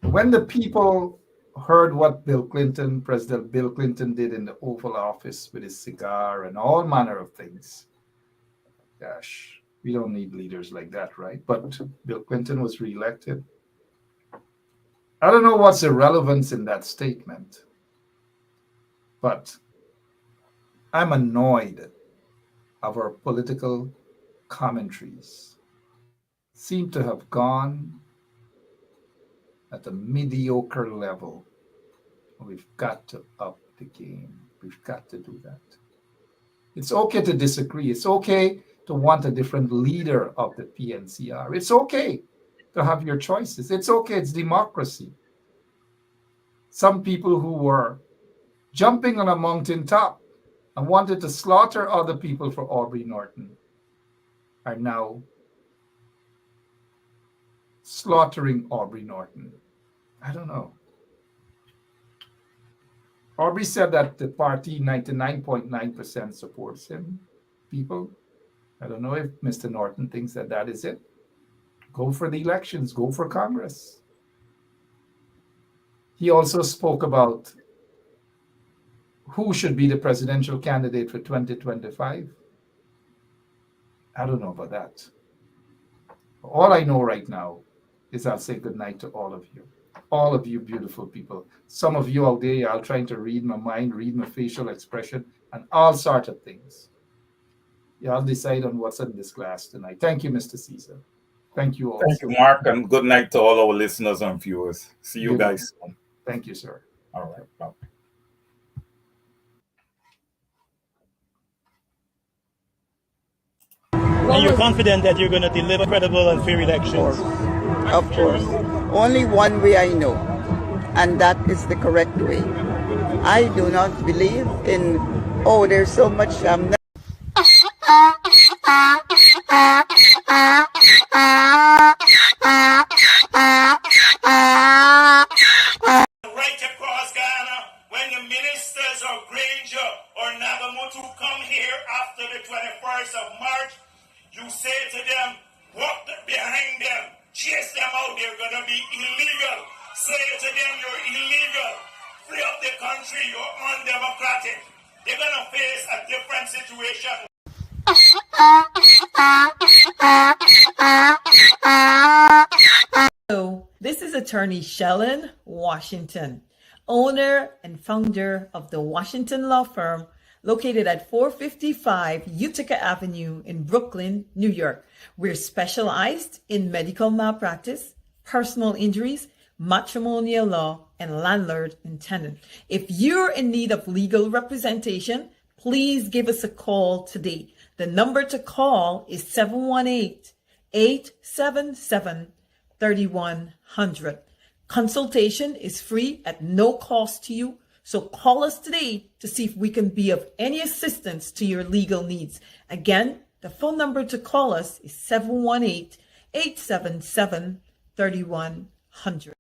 Speaker 4: When the people heard what President Bill Clinton did in the Oval Office with his cigar and all manner of things, gosh, we don't need leaders like that, right? But Bill Clinton was reelected. I don't know what's the relevance in that statement, but I'm annoyed of our political commentaries seem to have gone at a mediocre level. We've got to up the game. We've got to do that. It's okay to disagree. It's okay to want a different leader of the PNCR. It's okay to have your choices. It's okay. It's democracy. Some people who were jumping on a mountaintop and wanted to slaughter other people for Aubrey Norton are now slaughtering Aubrey Norton. I don't know. Aubrey said that the party 99.9% supports him. People, I don't know if Mr. Norton thinks that that is it. Go for the elections. Go for Congress. He also spoke about who should be the presidential candidate for 2025. I don't know about that. All I know right now is I'll say goodnight to all of you beautiful people. Some of you out there, y'all trying to read my mind, read my facial expression, and all sorts of things. Y'all decide on what's in this glass tonight. Thank you, Mr. Caesar. Thank you all.
Speaker 5: Thank you, Mark, and good night to all our listeners and viewers. See you guys soon.
Speaker 4: Thank you, sir.
Speaker 5: All right. Bye.
Speaker 6: And you're confident that you're going to deliver credible and fair elections?
Speaker 7: Of course. Only one way I know, and that is the correct way. I do not believe in, there's so much
Speaker 8: right across Guyana, when the ministers of Granger or Nagamutu come here after the 21st of March, you say to them, walk behind them, chase them out, they're going to be illegal. Say to them, you're illegal. Free up the country, you're undemocratic. They're going to face a different situation.
Speaker 2: Hello, this is attorney Shellen Washington, owner and founder of the Washington Law Firm located at 455 Utica Avenue in Brooklyn, New York. We're specialized in medical malpractice, personal injuries, matrimonial law, and landlord and tenant. If you're in need of legal representation, please give us a call today. The number to call is 718-877-3100. Consultation is free at no cost to you. So call us today to see if we can be of any assistance to your legal needs. Again, the phone number to call us is 718-877-3100.